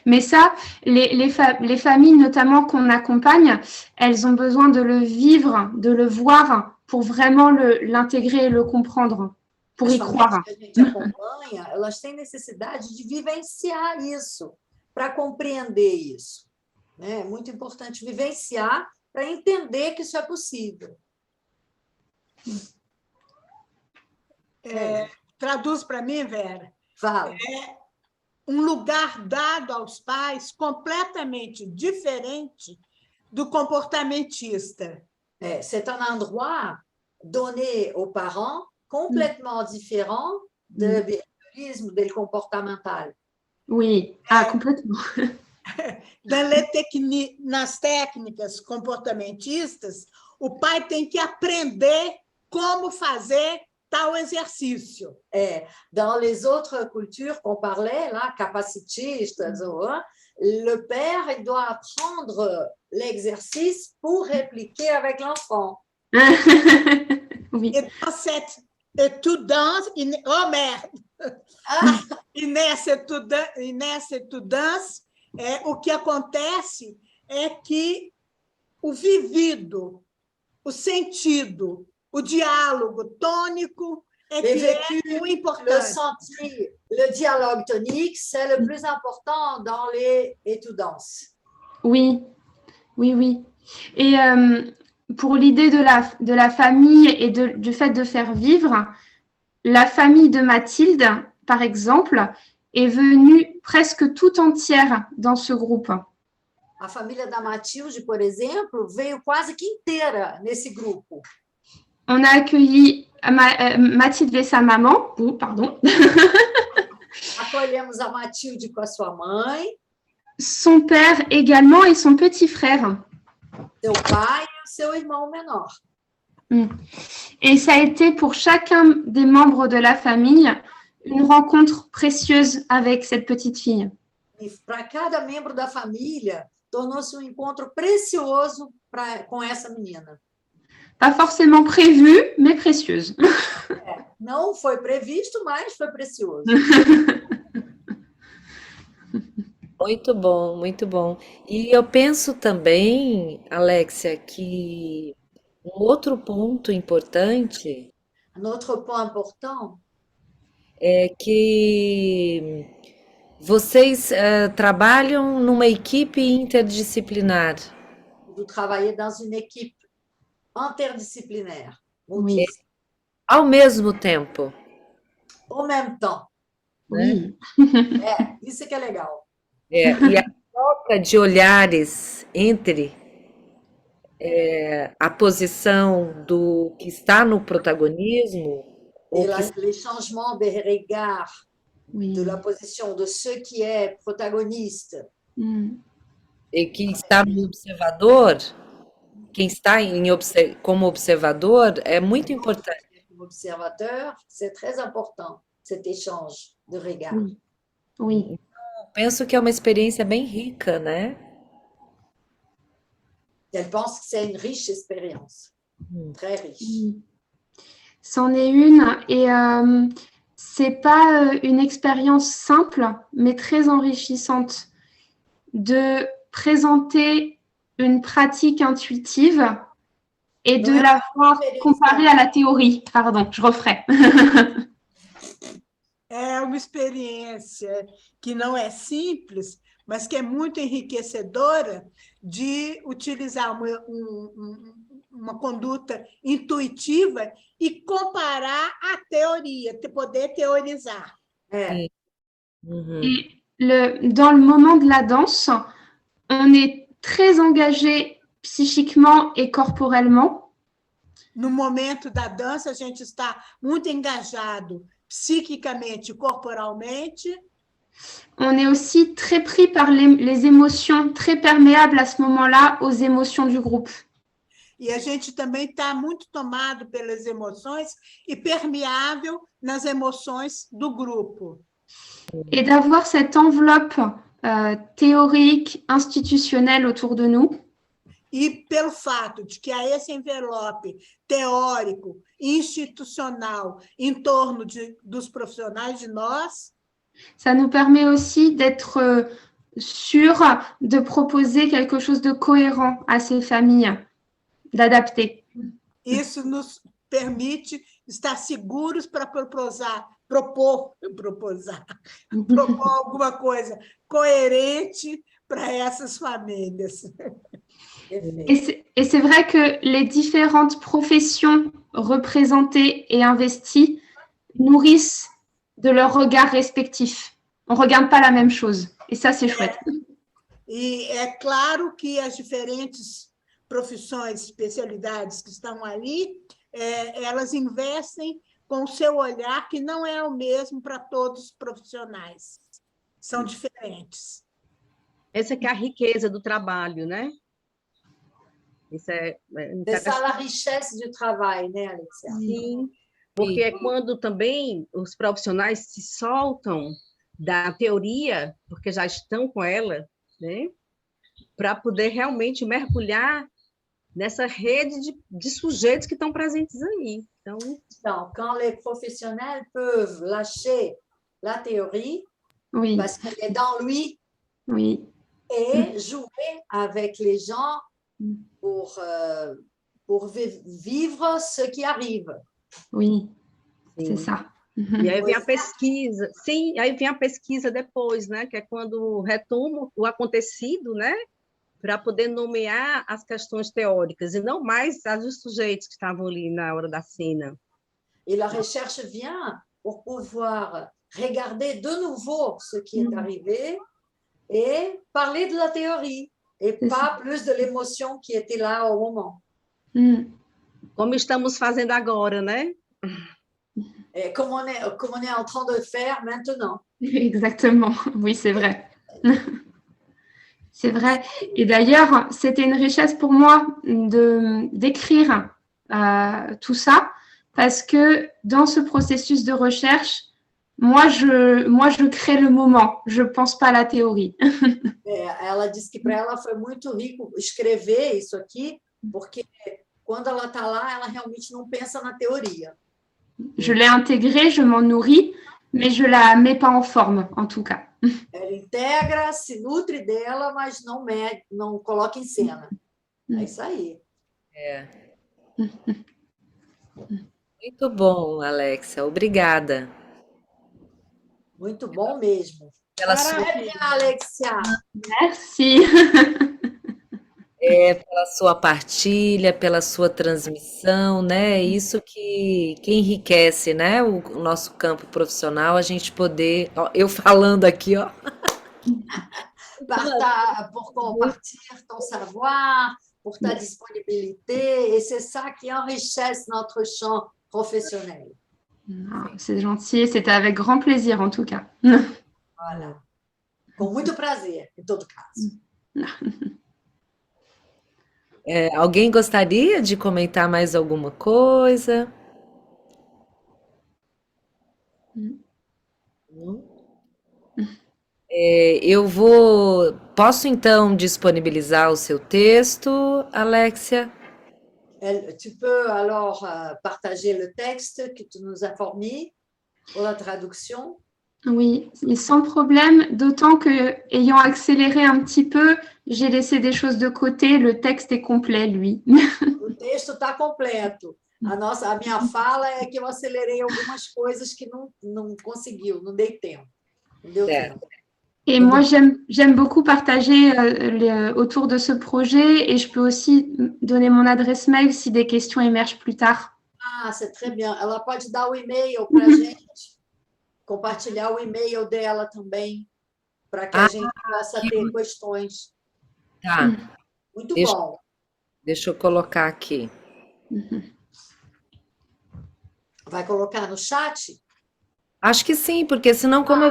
Speaker 3: Mais ça, les familles notamment qu'on accompagne, elles ont besoin de le vivre, de le voir pour vraiment l'intégrer et le comprendre, pour y croire.
Speaker 4: As famílias que a gente acompanha, elas têm necessidade de vivenciar isso, para compreender isso. É muito importante vivenciar para entender que isso é possível.
Speaker 2: Traduz para mim, Vera.
Speaker 4: Fala.
Speaker 2: Lugar dado aos pais completamente diferente do comportamentista.
Speaker 4: C'est un endroit donné aux parents complètement différent do behaviorismo, do comportamental.
Speaker 3: Oui, complètement.
Speaker 2: Nas técnicas comportamentistas, o pai tem que aprender como fazer tal exercício.
Speaker 4: Dans les autres cultures qu'on parlait, là, capacitistas, le père il doit apprendre l'exercice pour répliquer avec l'enfant.
Speaker 3: Oui.
Speaker 2: Et dans cette étudiante, e nessa estudança, o que acontece é que o vivido, o sentido, o diálogo tônico é o importante.
Speaker 4: Le sentir, le dialogue tonique, c'est le plus important dans les étudances.
Speaker 3: Oui, oui, oui. Et pour l'idée de la famille et du fait de faire vivre, la famille de Mathilde, par exemple, est venue presque tout entière dans ce groupe.
Speaker 4: A família da Mathilde, por exemplo, veio quase que inteira nesse grupo.
Speaker 3: On a accueilli Mathilde et sa maman. Pardon.
Speaker 4: Acolhemos a Mathilde com a sua mãe.
Speaker 3: Son père également et son petit frère.
Speaker 4: Seu pai e o seu irmão menor.
Speaker 3: Et ça a été pour chacun des membres de la famille une rencontre précieuse avec cette petite fille.
Speaker 4: E para cada membro da família, tornou-se encontro precioso com essa menina.
Speaker 3: Pas forcément prévu, mais précieuse.
Speaker 4: Não foi previsto, mas foi precioso.
Speaker 1: Muito bom, muito bom. E eu penso também, Alexia, que um outro ponto importante
Speaker 4: Un autre point important,
Speaker 1: é que vocês trabalham numa equipe interdisciplinar.
Speaker 4: de travailler dans une équipe interdisciplinaire,
Speaker 3: Oui.
Speaker 1: Ao mesmo tempo,
Speaker 4: au même temps.
Speaker 3: Oui.
Speaker 4: Isso que é legal.
Speaker 1: e a troca de olhares entre a posição do que está no protagonismo
Speaker 4: Et les changements de regard
Speaker 3: Oui.
Speaker 4: de la position de ceux qui est protagoniste
Speaker 1: e que está no observador, quem está como observador, é muito importante.
Speaker 4: comme observateur, c'est très important, cet échange de regard.
Speaker 3: Oui. Oui.
Speaker 1: Penso que é uma experiência bem rica, né?
Speaker 4: Elle pense que c'est une riche expérience, très riche.
Speaker 3: C'en est une et c'est pas une expérience simple, mais très enrichissante de présenter une pratique intuitive et de la voir comparée à la théorie. Pardon, je referai.
Speaker 2: É uma experiência que não é simples, mas que é muito enriquecedora de utilizar uma conduta intuitiva e comparar a teoria, poder teorizar.
Speaker 3: Et dans le moment de la danse, on est très engagé psychiquement et corporellement.
Speaker 2: No momento da dança, a gente está muito engajado psiquicamente e corporalmente.
Speaker 3: On est aussi très pris par les émotions, très perméables à ce moment-là aux émotions du groupe.
Speaker 2: E a gente também está muito tomado pelas emoções e permeável nas emoções do grupo.
Speaker 3: Et d'avoir cette enveloppe théorique, institutionnelle autour de nous.
Speaker 2: E pelo fato de que há esse envelope teórico, institucional, em torno dos profissionais de nós,
Speaker 3: ça nous permet aussi d'être sûr de proposer quelque chose de cohérent à ces familles, d'adapter.
Speaker 2: Isso nos permite estar seguros para propor alguma coisa coerente para essas famílias.
Speaker 3: Et c'est vrai que les différentes professions représentées et investies nourrissent de leur regard respectif. On ne regarde pas la même chose. Et ça, c'est chouette.
Speaker 2: E é claro que as diferentes profissões, especialidades que estão ali, elas investem com o seu olhar, que não é o mesmo para todos os profissionais. São diferentes.
Speaker 5: Essa que é a riqueza do trabalho, né? Isso é
Speaker 4: C'est ça la richesse du travail, né, Alexia?
Speaker 5: Sim, porque é quando também os profissionais se soltam da teoria, porque já estão com ela, né? Para poder realmente mergulhar nessa rede de sujeitos que estão presentes aí. Então,
Speaker 4: quand les professionnels peuvent lâcher la théorie,
Speaker 3: Oui,
Speaker 4: parce qu'elle est dans lui,
Speaker 3: oui,
Speaker 4: et jouer avec les gens pour vivre ce qui arrive.
Speaker 3: oui,
Speaker 5: sim.
Speaker 3: c'est ça.
Speaker 5: E aí vem a pesquisa, sim, aí vem a pesquisa depois, né? Que é quando retoma o acontecido, né? Para poder nomear as questões teóricas e não mais as dos sujeitos que estavam ali na hora da cena.
Speaker 4: Et la recherche vient pour pouvoir regarder de nouveau ce qui est arrivé et parler de la théorie et
Speaker 3: C'est
Speaker 4: pas plus de l'émotion qui était là au moment.
Speaker 5: Como estamos fazendo agora, né?
Speaker 4: Et comme on est en train de faire maintenant.
Speaker 3: Exactement, oui, c'est vrai. C'est vrai. Et d'ailleurs, c'était une richesse pour moi d'écrire tout ça, parce que dans ce processus de recherche, moi, je crée le moment, je ne pense pas à la théorie.
Speaker 4: Ela disse que para ela foi muito rico escrever isso aqui, porque quando ela está lá, ela realmente não pensa na teoria.
Speaker 3: Je l'ai intégrée, je m'en nourris, mais je ne la mets pas en forme, en tout cas.
Speaker 4: Ela integra, se nutre dela, mas não coloca em cena. É isso aí.
Speaker 1: Muito bom, Alexia. Obrigada.
Speaker 4: Muito bom mesmo.
Speaker 1: Pela sua,
Speaker 4: Maravilha, Alexia.
Speaker 3: Merci.
Speaker 1: pela sua partilha, pela sua transmissão, né? Isso que enriquece, né? O nosso campo profissional, a gente poder, ó, eu falando aqui, ó.
Speaker 4: Pour compartir ton savoir, pour ta disponibilité. Et c'est ça qui enrichisse notre champ professionnel.
Speaker 3: Ah, c'est gentil, c'était avec grand plaisir, en tout cas.
Speaker 4: Voilà. Com muito prazer, em todo caso.
Speaker 1: Alguém gostaria de comentar mais alguma coisa? Posso então disponibilizar o seu texto, Alexia?
Speaker 4: Tu peux alors partager le texte que tu nous as fourni pour la traduction.
Speaker 3: Oui, et sans problème, d'autant que, ayant accéléré un petit peu, j'ai laissé des choses de côté. Le texte est complet, lui.
Speaker 4: O texto está completo. A minha fala é que eu acelerei algumas coisas que não conseguiu, não dei tempo. Não deu tempo.
Speaker 3: Et moi, j'aime beaucoup partager autour de ce projet, et je peux aussi donner mon adresse mail si des questions émergent plus tard.
Speaker 4: Ah, c'est très bien. Ela pode dar o e-mail para a gente, compartilhar o e-mail dela também, para que a gente possa ter questões.
Speaker 1: Tá.
Speaker 4: Muito bom.
Speaker 1: Deixa eu colocar aqui.
Speaker 4: Vai colocar no chat?
Speaker 1: Acho que sim, porque senão como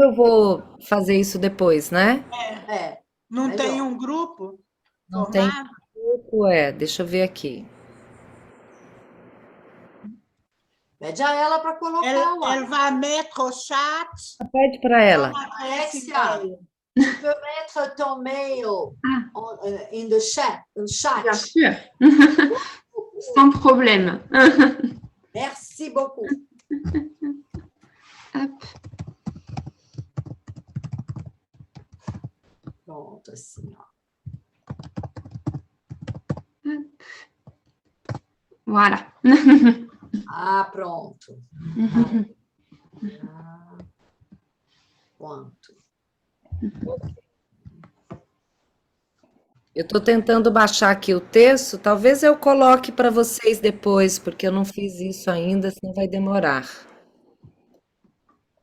Speaker 1: eu vou fazer isso depois, né?
Speaker 2: Não
Speaker 4: Melhor.
Speaker 2: tem um grupo
Speaker 1: Não
Speaker 2: formado?
Speaker 1: tem grupo, deixa eu ver aqui.
Speaker 4: Pede a ela para colocar lá.
Speaker 2: Elle va mettre au chat.
Speaker 1: Pede para ela.
Speaker 4: Alexia, tu peux mettre ton mail in the chat.
Speaker 3: Bien sûr. Sans problème.
Speaker 4: Merci beaucoup.
Speaker 3: Hop.
Speaker 4: Pronto, assim, ó.
Speaker 3: Voilà.
Speaker 4: Ah, pronto. Quanto?
Speaker 1: Eu estou tentando baixar aqui o texto, talvez eu coloque para vocês depois, porque eu não fiz isso ainda, senão vai demorar.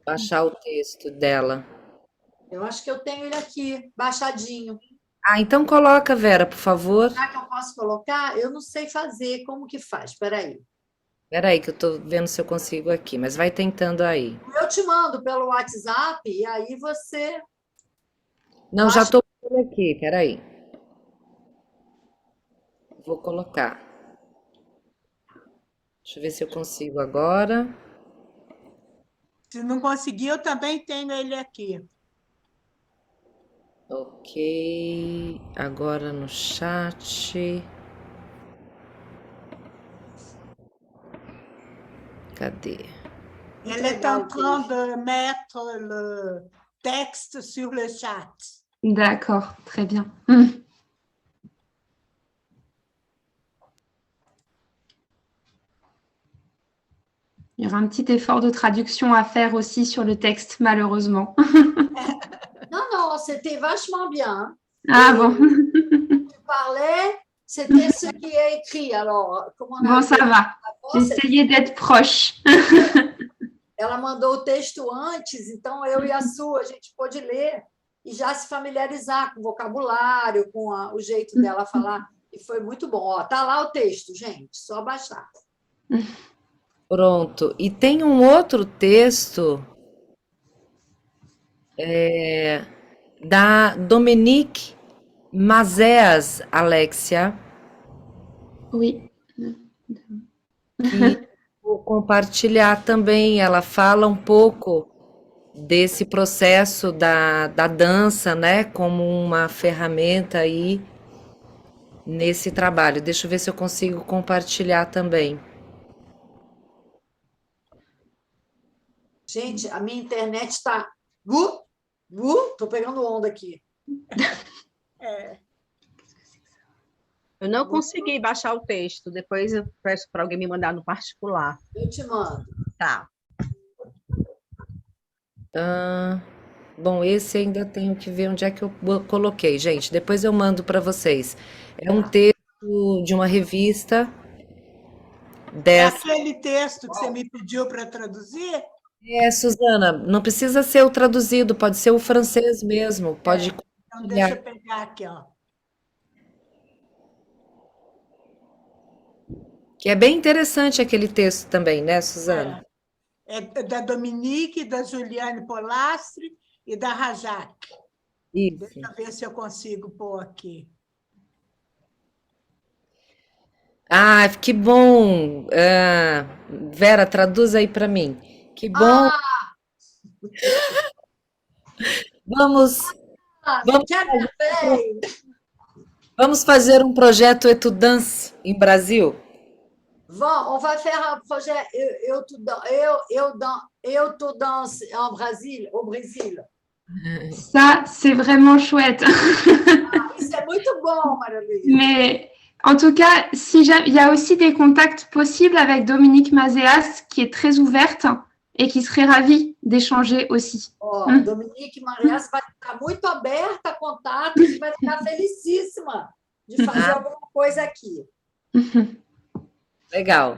Speaker 1: Baixar o texto dela.
Speaker 4: Eu acho que eu tenho ele aqui, baixadinho.
Speaker 1: Ah, então coloca, Vera, por favor.
Speaker 4: Será que eu posso colocar? Eu não sei fazer. Como que faz? Espera aí.
Speaker 1: Espera aí que eu estou vendo se eu consigo aqui, mas vai tentando aí.
Speaker 4: Eu te mando pelo WhatsApp e aí você...
Speaker 1: Não, já
Speaker 4: Baixa.
Speaker 1: estou por aqui, espera aí. Vou colocar. Deixa eu ver se eu consigo agora.
Speaker 2: Se não conseguir, eu também tenho ele aqui.
Speaker 1: Ok, agora no chat. Cadê?
Speaker 2: Elle est en train de mettre le texte sur le chat.
Speaker 3: D'accord, très bien. Il y aura un petit effort de traduction à faire aussi sur le texte, malheureusement.
Speaker 4: Non, non, c'était vachement bien.
Speaker 3: Ah bon,
Speaker 4: Tu parlais, c'était ce qui est écrit. Alors, como on a
Speaker 3: bon, ça
Speaker 4: dit
Speaker 3: va.
Speaker 4: avant,
Speaker 3: J'essayais d'être proche.
Speaker 4: ela mandou o texto antes, então eu e a Su, a gente pôde ler e já se familiarizar com o vocabulário, com o jeito dela falar. E foi muito bom. Ó, tá lá o texto, gente, só baixar.
Speaker 1: Pronto. E tem um outro texto da Dominique Mazéas, Alexia,
Speaker 3: Oui.
Speaker 1: que vou compartilhar também. Ela fala um pouco desse processo da dança, né, como uma ferramenta aí nesse trabalho. Deixa eu ver se eu consigo compartilhar também.
Speaker 4: Gente, a minha internet está... Tô pegando onda aqui.
Speaker 5: Eu não consegui baixar o texto, depois eu peço para alguém me mandar no particular.
Speaker 4: Eu te mando.
Speaker 5: Tá.
Speaker 1: Bom, esse ainda tenho que ver onde é que eu coloquei, gente. Depois eu mando para vocês. É um texto de uma revista
Speaker 2: É
Speaker 1: dessa.
Speaker 2: aquele texto que você me pediu para traduzir?
Speaker 1: Suzana, não precisa ser o traduzido, pode ser o francês mesmo. Pode
Speaker 2: Então, deixa eu
Speaker 1: compartilhar.
Speaker 2: pegar aqui, ó.
Speaker 1: Que é bem interessante aquele texto também, né, Suzana?
Speaker 2: É da Dominique, da Juliane Polastri e da Rajak.
Speaker 1: Isso.
Speaker 2: Deixa eu ver se eu consigo pôr aqui.
Speaker 1: Ah, que bom. Vera, traduz aí para mim. Que bom. Vamos, vamos,
Speaker 4: Que merveille!
Speaker 1: vamos fazer um projeto Etudance em Brasil?
Speaker 4: On va faire un projet Eu danse au Brésil.
Speaker 3: Ça, c'est vraiment chouette.
Speaker 4: Isso é muito bom, Maria Luísa.
Speaker 3: Mais en tout cas, si il y a aussi des contacts possibles avec Dominique Mazéas, qui est très ouverte et qui serait ravie d'échanger aussi.
Speaker 4: Ó, Dominique Marias vai estar muito aberta a contatos e vai ficar felicíssima de fazer alguma coisa aqui.
Speaker 1: Legal.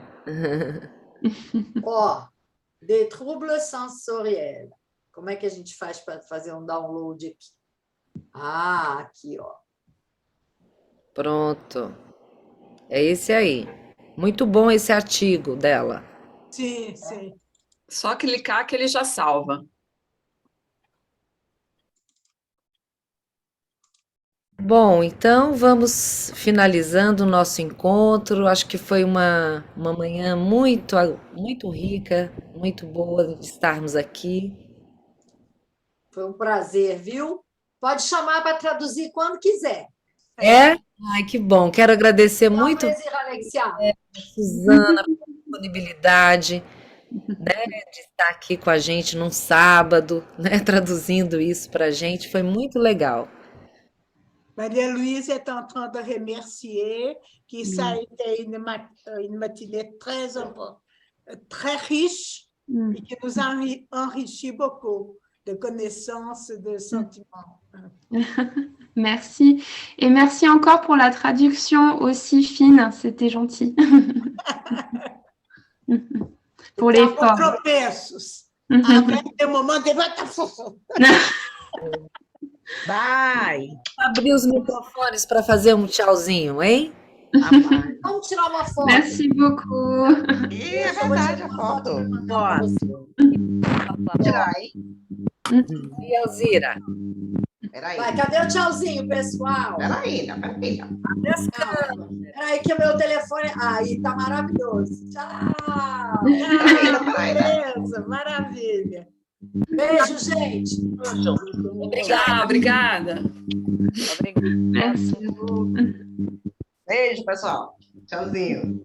Speaker 4: Ó, des troubles sensoriels. Como é que a gente faz para fazer um download aqui? Ah, aqui, ó.
Speaker 1: Pronto. É esse aí. Muito bom esse artigo dela.
Speaker 2: Sim, sim.
Speaker 7: Só clicar que ele já salva.
Speaker 1: Bom, então vamos finalizando o nosso encontro. Acho que foi uma manhã muito, muito rica, muito boa de estarmos aqui.
Speaker 4: Foi um prazer, viu? Pode chamar para traduzir quando quiser.
Speaker 1: É? Ai, que bom. Quero agradecer muito,
Speaker 4: Prazer, Alexia.
Speaker 1: Suzana, pela disponibilidade, né, de estar aqui com a gente num sábado, né, traduzindo isso para a gente. Foi muito legal.
Speaker 2: Maria-Louise est en train de remercier, que ça a été une matinée très riche et qui nous a enrichi beaucoup. de connaissances, de sentiments.
Speaker 3: Merci. Et merci encore pour la traduction aussi fine. C'était gentil. Pour l'effort.
Speaker 2: Tropeços. Avec des moments de...
Speaker 5: Vai!
Speaker 1: Abrir os microfones para fazer um tchauzinho, hein?
Speaker 4: Vamos tirar uma foto.
Speaker 3: Merci beaucoup.
Speaker 8: Ih, é verdade a foto. Tirar, hein?
Speaker 1: E Alzira?
Speaker 8: Peraí.
Speaker 4: Vai, cadê o tchauzinho, pessoal?
Speaker 8: Peraí, peraí.
Speaker 4: Peraí, que o meu telefone... Aí, tá maravilhoso. Tchau!
Speaker 2: Beleza, maravilha.
Speaker 4: Beijo, gente.
Speaker 7: Tchau, obrigada.
Speaker 6: Obrigada.
Speaker 3: Merci.
Speaker 8: Beijo, pessoal. Tchauzinho.